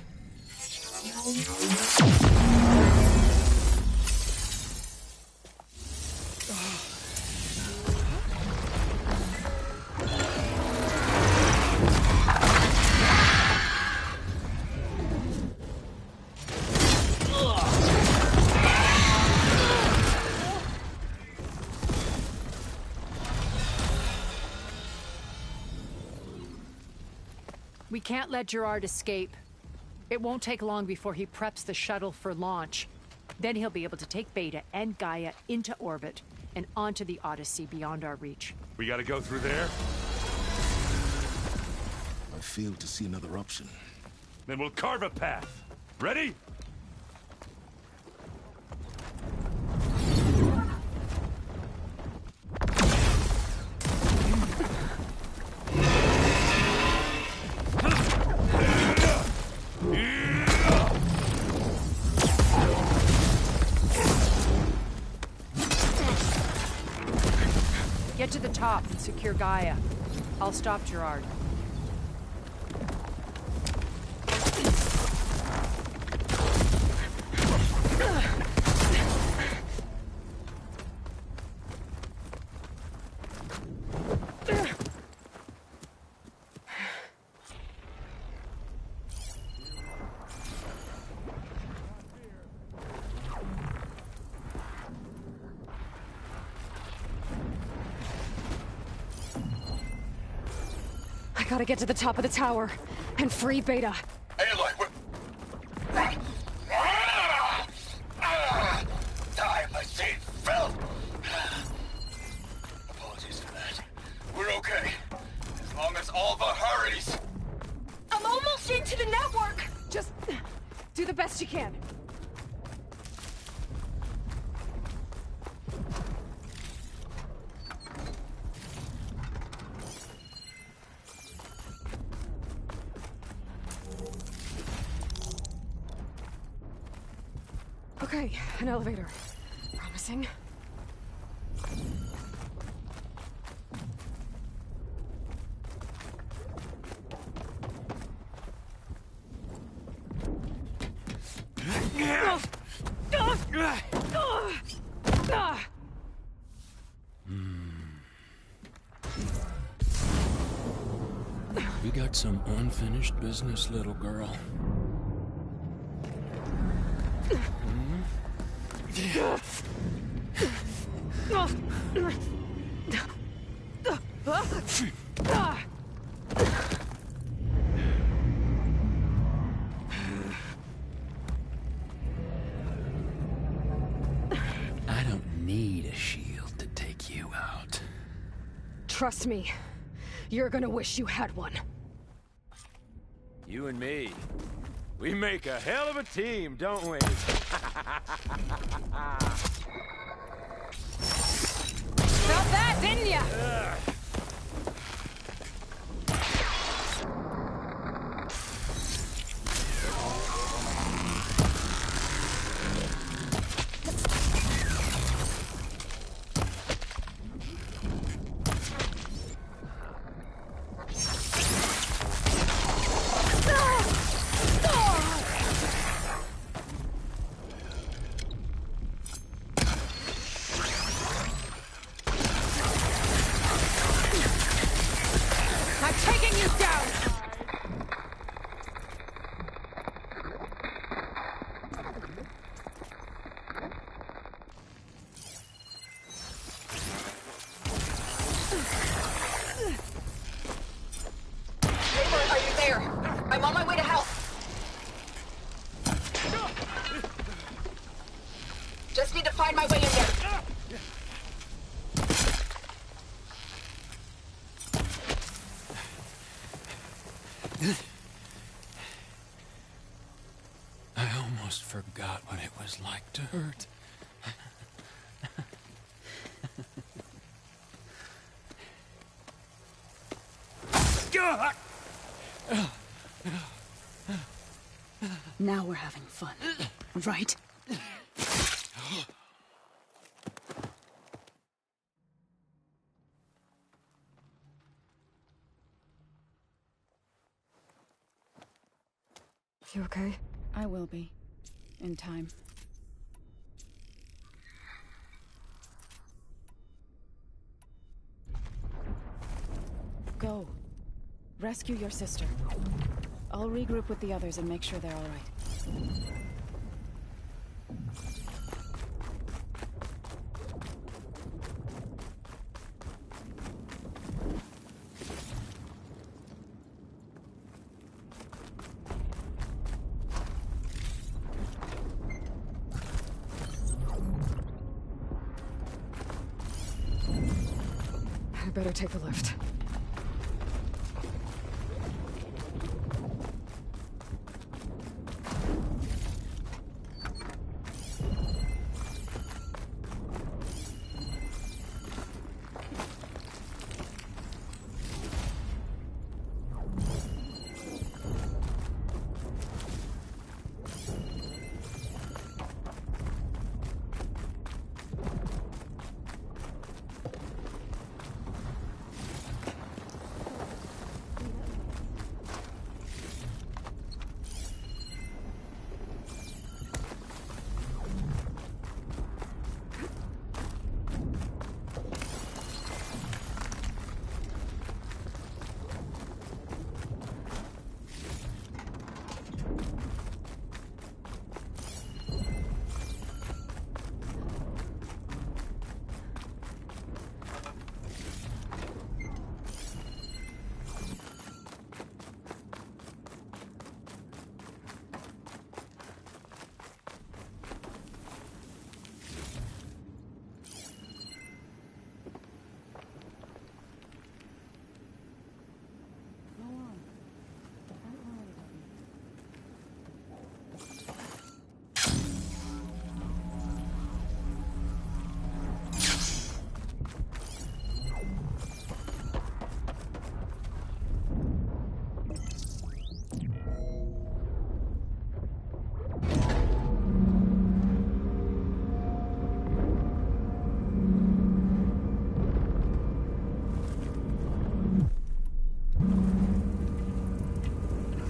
We can't let Gerard escape. It won't take long before he preps the shuttle for launch. Then he'll be able to take Beta and Gaia into orbit and onto the Odyssey beyond our reach. We gotta go through there? I fail to see another option. Then we'll carve a path. Ready? Get to the top and secure Gaia. I'll stop Gerard. I gotta get to the top of the tower and free Beta. Aloy, my seat fell. Apologies for that. We're okay. As long as Alva hurries. I'm almost into the network! Just do the best you can. Okay, an elevator. Promising. We got some unfinished business, little girl. I don't need a shield to take you out. Trust me, you're gonna wish you had one. You and me. We make a hell of a team, don't we? Felt that, didn't ya? I'm on my way to help. Just need to find my way in there. I almost forgot. forgot what it was like to hurt. Now we're having fun, right? You okay? I will be. In time. Go. Rescue your sister. I'll regroup with the others and make sure they're all right. I better take the lift.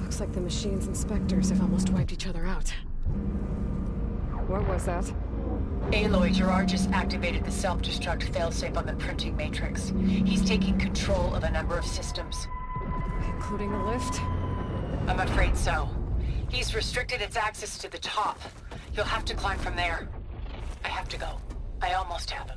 Looks like the machine's inspectors have almost wiped each other out. What was that? Aloy, Gerard just activated the self-destruct failsafe on the printing matrix. He's taking control of a number of systems. Including the lift? I'm afraid so. He's restricted its access to the top. You'll have to climb from there. I have to go. I almost have him.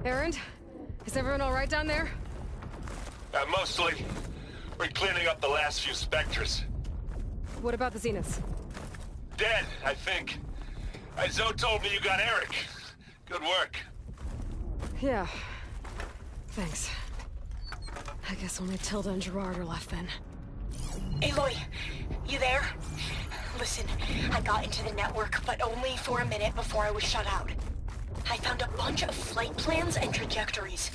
Erend? Is everyone all right down there? Mostly. We're cleaning up the last few specters. What about the Zeniths? Dead, I think. Zoe told me you got Eric. Good work. Yeah. Thanks. I guess only Tilda and Gerard are left then. Aloy, you there? Listen, I got into the network, but only for a minute before I was shut out. I found a bunch of flight plans and trajectories,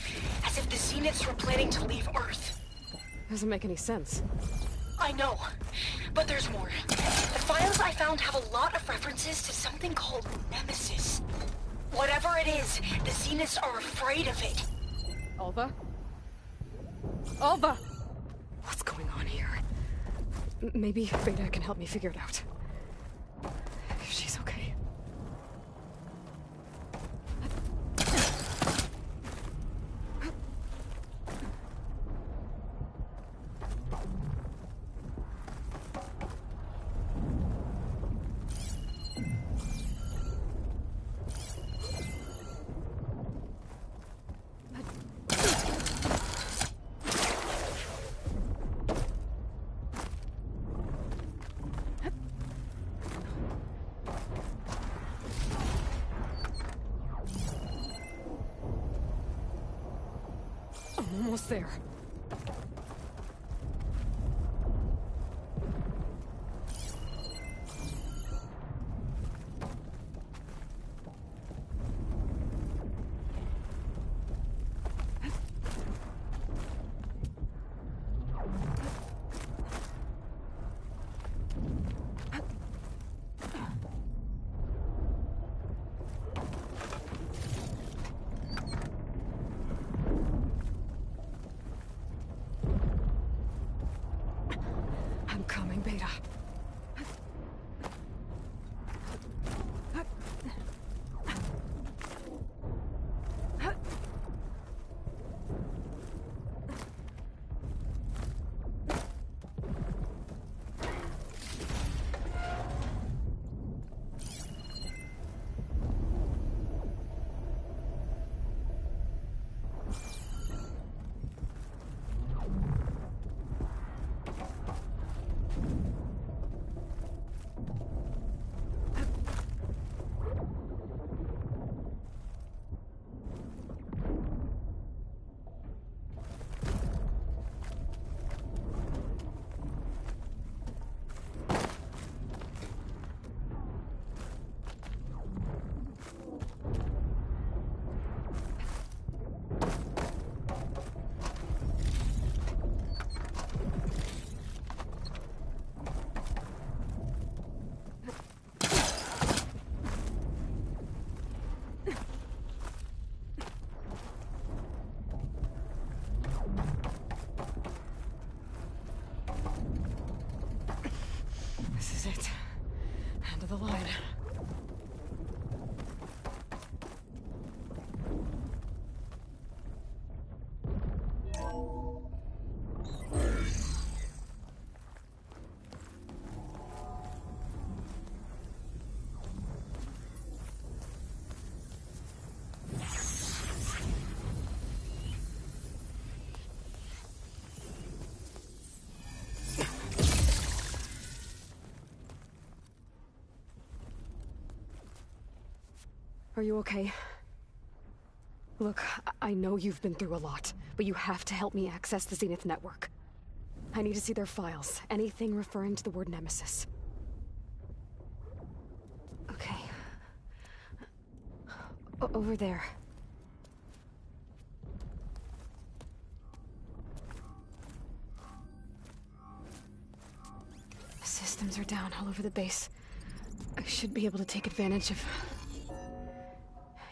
as if the Zeniths were planning to leave Earth. Doesn't make any sense. I know, but there's more. The files I found have a lot of references to something called Nemesis. Whatever it is, the Zeniths are afraid of it. Alva? Alva! What's going on here? Maybe Beta can help me figure it out. If she's okay. almost there. I'm coming, Beta. This is it. End of the line. Are you okay? Look, I know you've been through a lot, but you have to help me access the Zenith network. I need to see their files, anything referring to the word Nemesis. Okay. Over there. The systems are down all over the base. I should be able to take advantage of...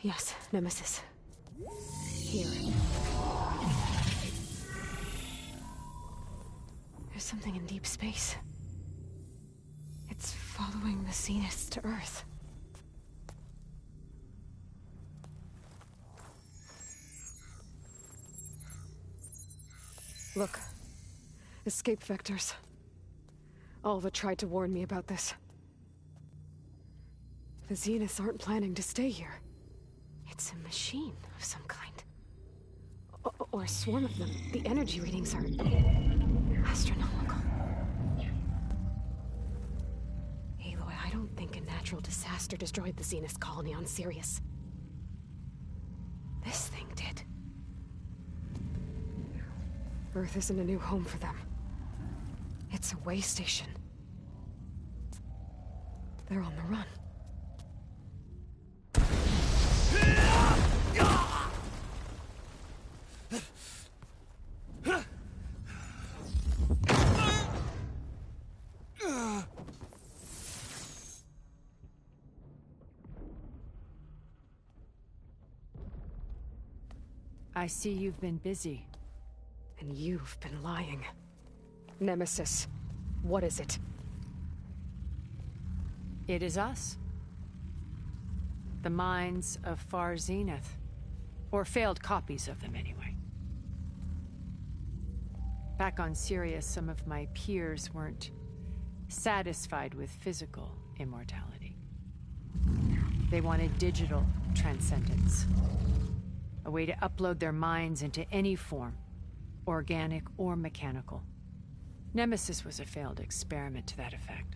Yes, Nemesis. Here. There's something in deep space. It's following the Zeniths to Earth. Look. Escape vectors. Alva tried to warn me about this. The Zeniths aren't planning to stay here. It's a machine of some kind. Or a swarm of them. The energy readings are... astronomical. Aloy, I don't think a natural disaster destroyed the Zenith colony on Sirius. This thing did. Earth isn't a new home for them. It's a way station. They're on the run. I see you've been busy. And you've been lying. Nemesis, what is it? It is us. The minds of Far Zenith. Or failed copies of them, anyway. Back on Sirius, some of my peers weren't satisfied with physical immortality. They wanted digital transcendence. A way to upload their minds into any form, organic or mechanical. Nemesis was a failed experiment to that effect.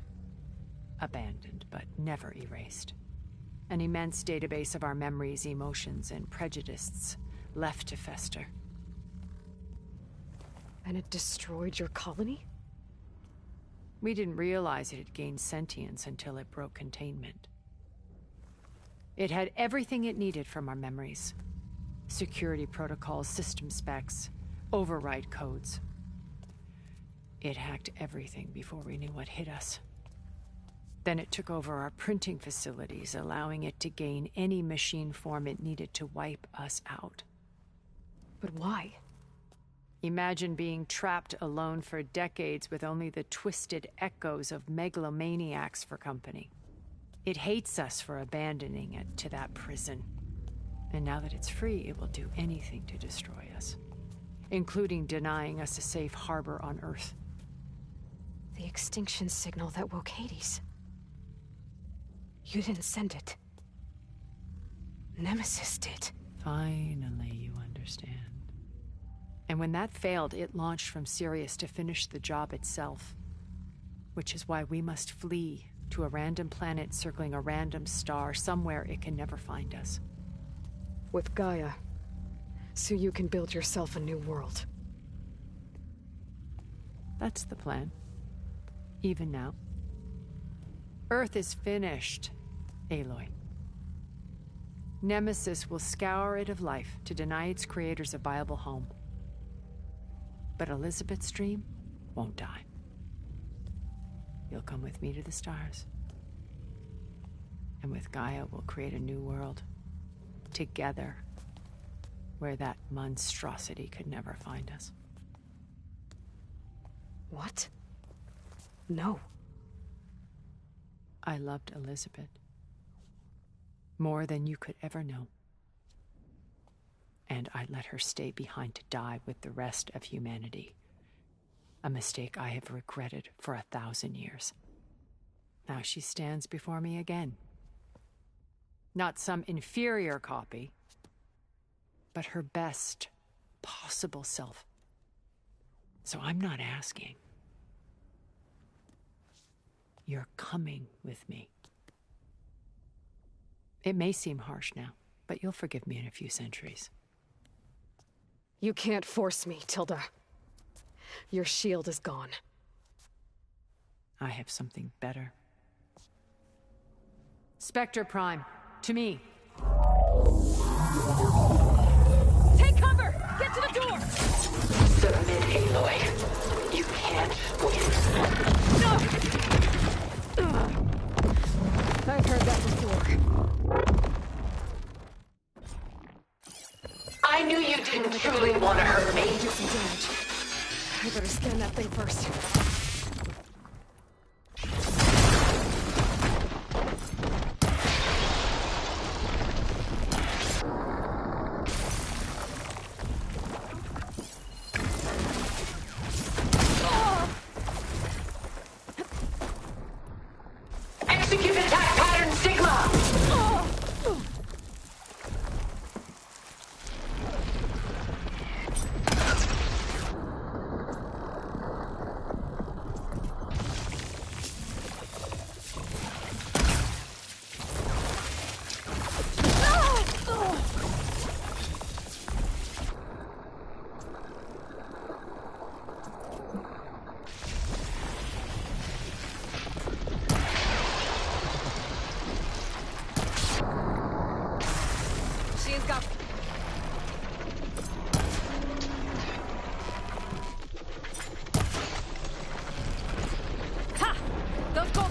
Abandoned, but never erased. An immense database of our memories, emotions, and prejudices left to fester. And it destroyed your colony? We didn't realize it had gained sentience until it broke containment. It had everything it needed from our memories. Security protocols, system specs, override codes. It hacked everything before we knew what hit us. Then it took over our printing facilities, allowing it to gain any machine form it needed to wipe us out. But why? Imagine being trapped alone for decades with only the twisted echoes of megalomaniacs for company. It hates us for abandoning it to that prison. And now that it's free, it will do anything to destroy us, including denying us a safe harbor on Earth. The extinction signal that woke Hades. You didn't send it. Nemesis did. Finally, you understand. And when that failed, it launched from Sirius to finish the job itself. Which is why we must flee to a random planet circling a random star, somewhere it can never find us. With Gaia, so you can build yourself a new world. That's the plan. Even now. Earth is finished, Aloy. Nemesis will scour it of life to deny its creators a viable home. But Elizabeth's dream won't die. You'll come with me to the stars. And with Gaia, we'll create a new world. Together. Where that monstrosity could never find us. What? No. I loved Elizabeth. More than you could ever know. And I let her stay behind to die with the rest of humanity. A mistake I have regretted for 1,000 years. Now she stands before me again. Not some inferior copy, but her best possible self. So I'm not asking. You're coming with me. It may seem harsh now, but you'll forgive me in a few centuries. You can't force me, Tilda. Your shield is gone. I have something better. Spectre Prime, to me. Take cover! Get to the door! Submit, Aloy. You can't win. No! I've heard that before. I knew you didn't truly want to hurt me. Do some damage. I better scan that thing first. Execute attack pattern Sigma!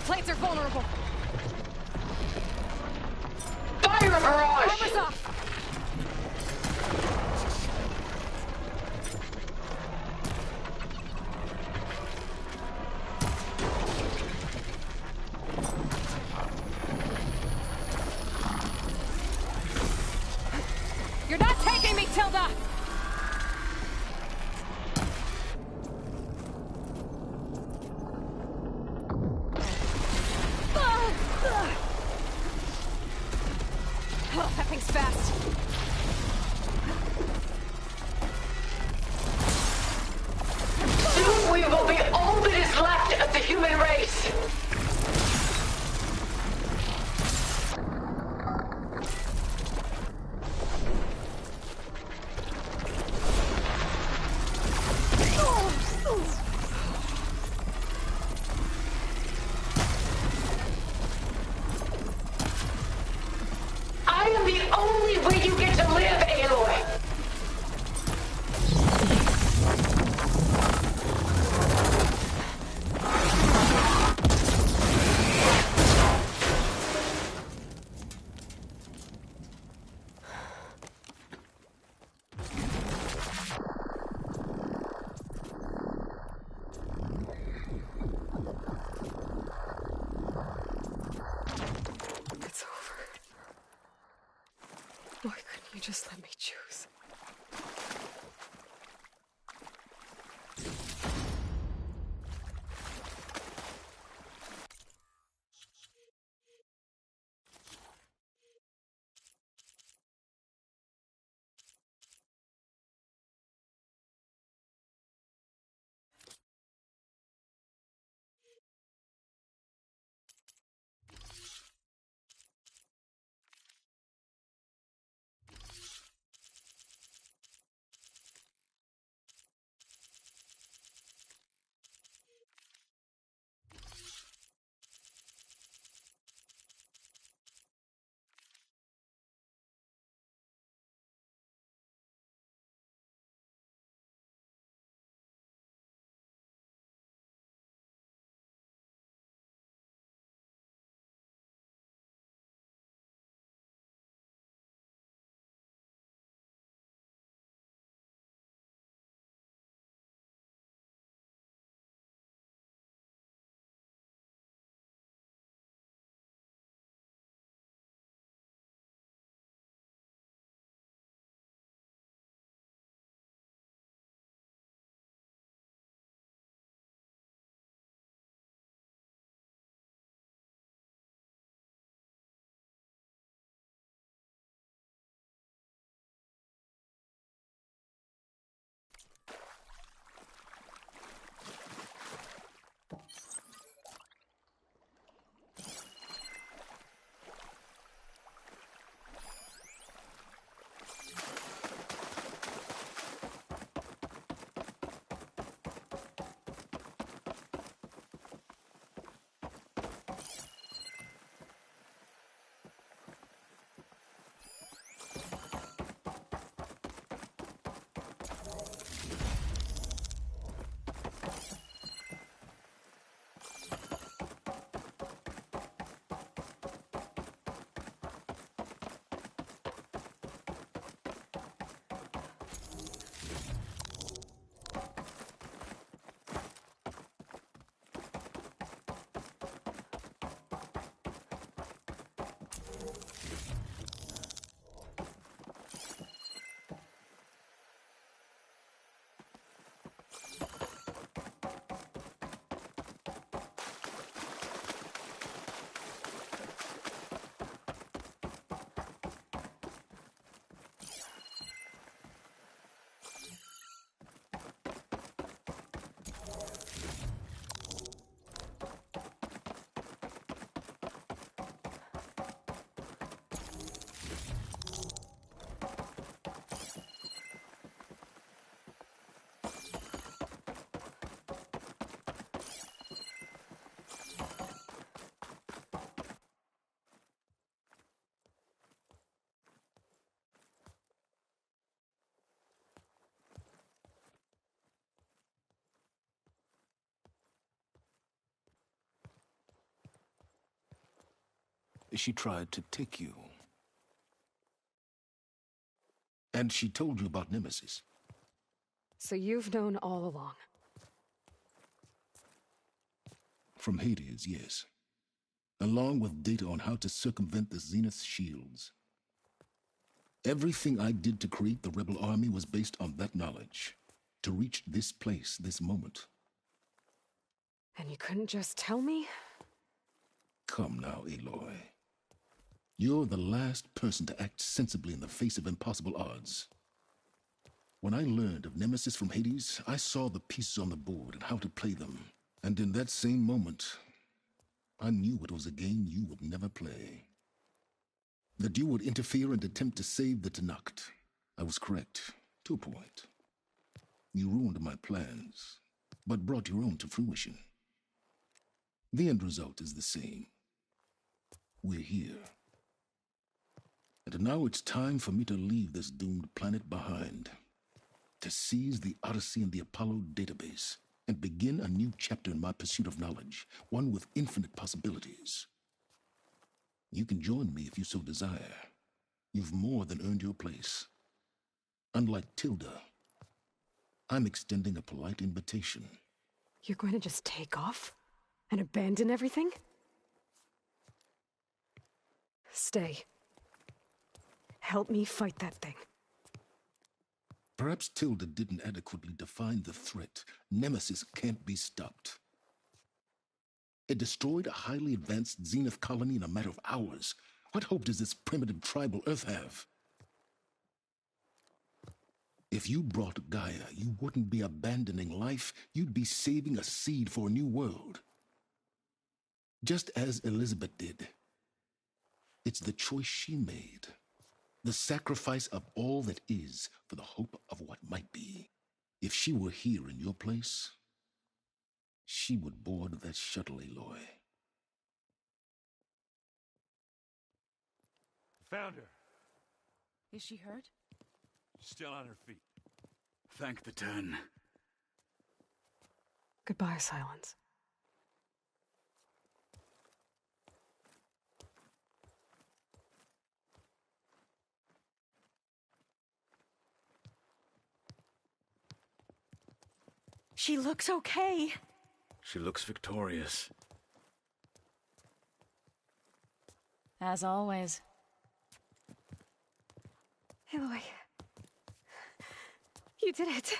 Plates are vulnerable. Fire a barrage! Armor's off. You're not taking me, Tilda! Oh, that thing's fast. Soon we will be all that is left of the human race! Just let me choose. She tried to take you. And she told you about Nemesis. So you've known all along. From Hades, yes. Along with data on how to circumvent the Zenith's shields. Everything I did to create the rebel army was based on that knowledge. To reach this place, this moment. And you couldn't just tell me? Come now, Aloy. You're the last person to act sensibly in the face of impossible odds. When I learned of Nemesis from Hades, I saw the pieces on the board and how to play them. And in that same moment, I knew it was a game you would never play. That you would interfere and attempt to save the Tenakth. I was correct, to a point. You ruined my plans, but brought your own to fruition. The end result is the same. We're here. And now it's time for me to leave this doomed planet behind. To seize the Odyssey and the Apollo database, and begin a new chapter in my pursuit of knowledge, one with infinite possibilities. You can join me if you so desire. You've more than earned your place. Unlike Tilda, I'm extending a polite invitation. You're going to just take off? And abandon everything? Stay. Help me fight that thing. Perhaps Tilda didn't adequately define the threat. Nemesis can't be stopped. It destroyed a highly advanced Zenith colony in a matter of hours. What hope does this primitive tribal Earth have? If you brought Gaia, you wouldn't be abandoning life, you'd be saving a seed for a new world. Just as Elizabeth did. It's the choice she made. The sacrifice of all that is for the hope of what might be. If she were here in your place, she would board that shuttle, Aloy. Found her. Is she hurt? Still on her feet. Thank the 10. Goodbye, Silence. She looks okay. She looks victorious. As always. Aloy. You did it.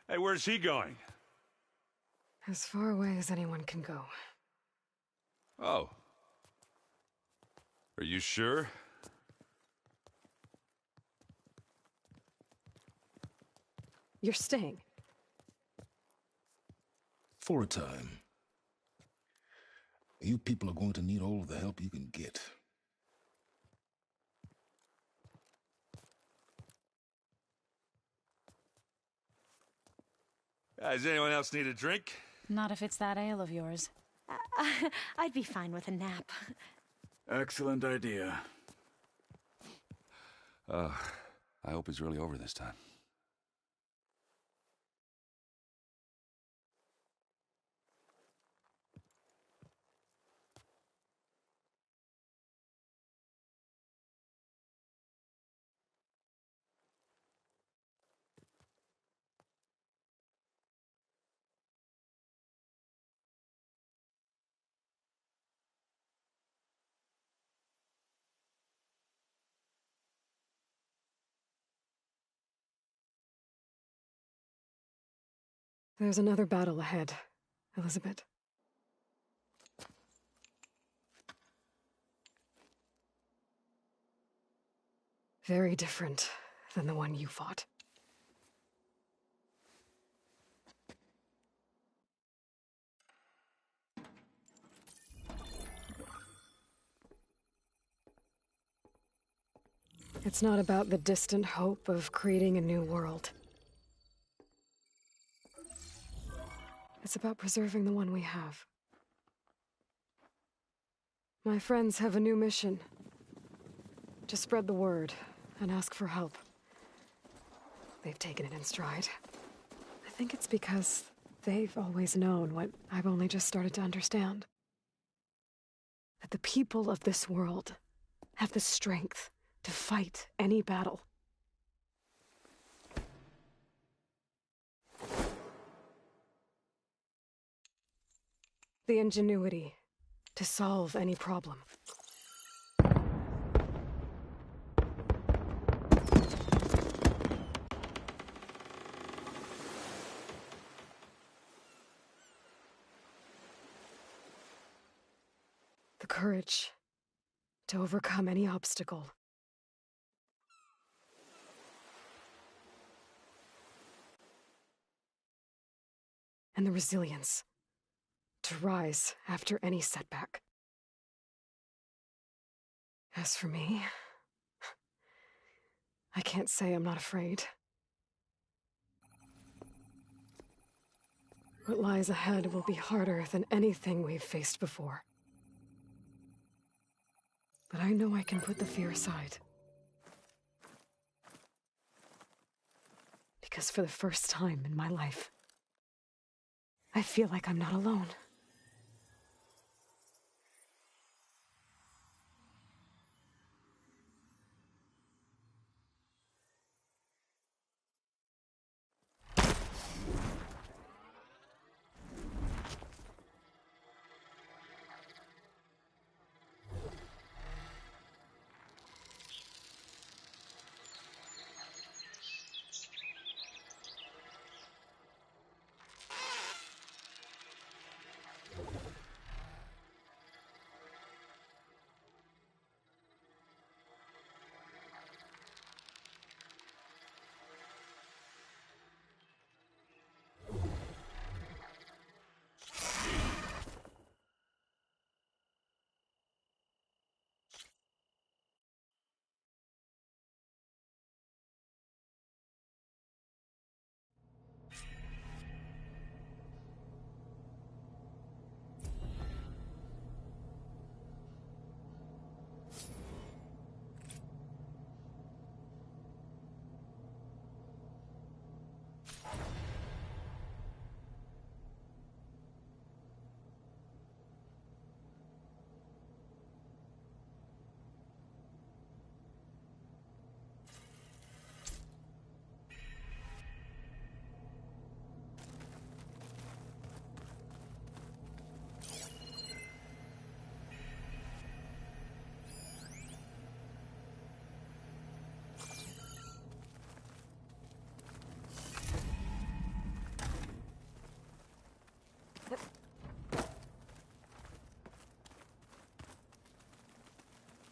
Hey, where's he going? As far away as anyone can go. Oh. Are you sure? You're staying. For a time. You people are going to need all of the help you can get. Does anyone else need a drink? Not if it's that ale of yours. I'd be fine with a nap. Excellent idea. I hope it's really over this time. There's another battle ahead, Elizabeth. Very different than the one you fought. It's not about the distant hope of creating a new world. It's about preserving the one we have. My friends have a new mission. To spread the word and ask for help. They've taken it in stride. I think it's because they've always known what I've only just started to understand. That the people of this world have the strength to fight any battle. The ingenuity to solve any problem. The courage to overcome any obstacle. And the resilience to rise after any setback. As for me, I can't say I'm not afraid. What lies ahead will be harder than anything we've faced before. But I know I can put the fear aside. Because for the first time in my life, I feel like I'm not alone.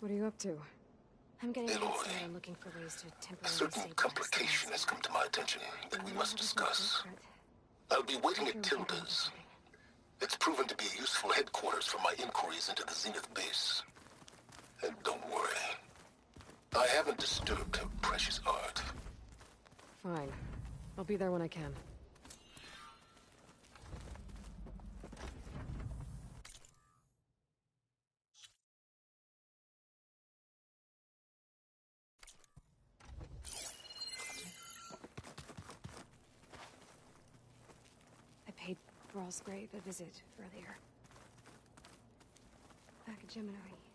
What are you up to? I'm getting Aloy, started on looking for ways to a temporarily certain stabilize complication has come to my attention that we must discuss. I'll be waiting at Tilda's. It's proven to be a useful headquarters for my inquiries into the Zenith base. And don't worry, I haven't disturbed her precious art. Fine. I'll be there when I can. I paid Raw's grave a visit earlier. 𝐏𝐥𝐚𝐻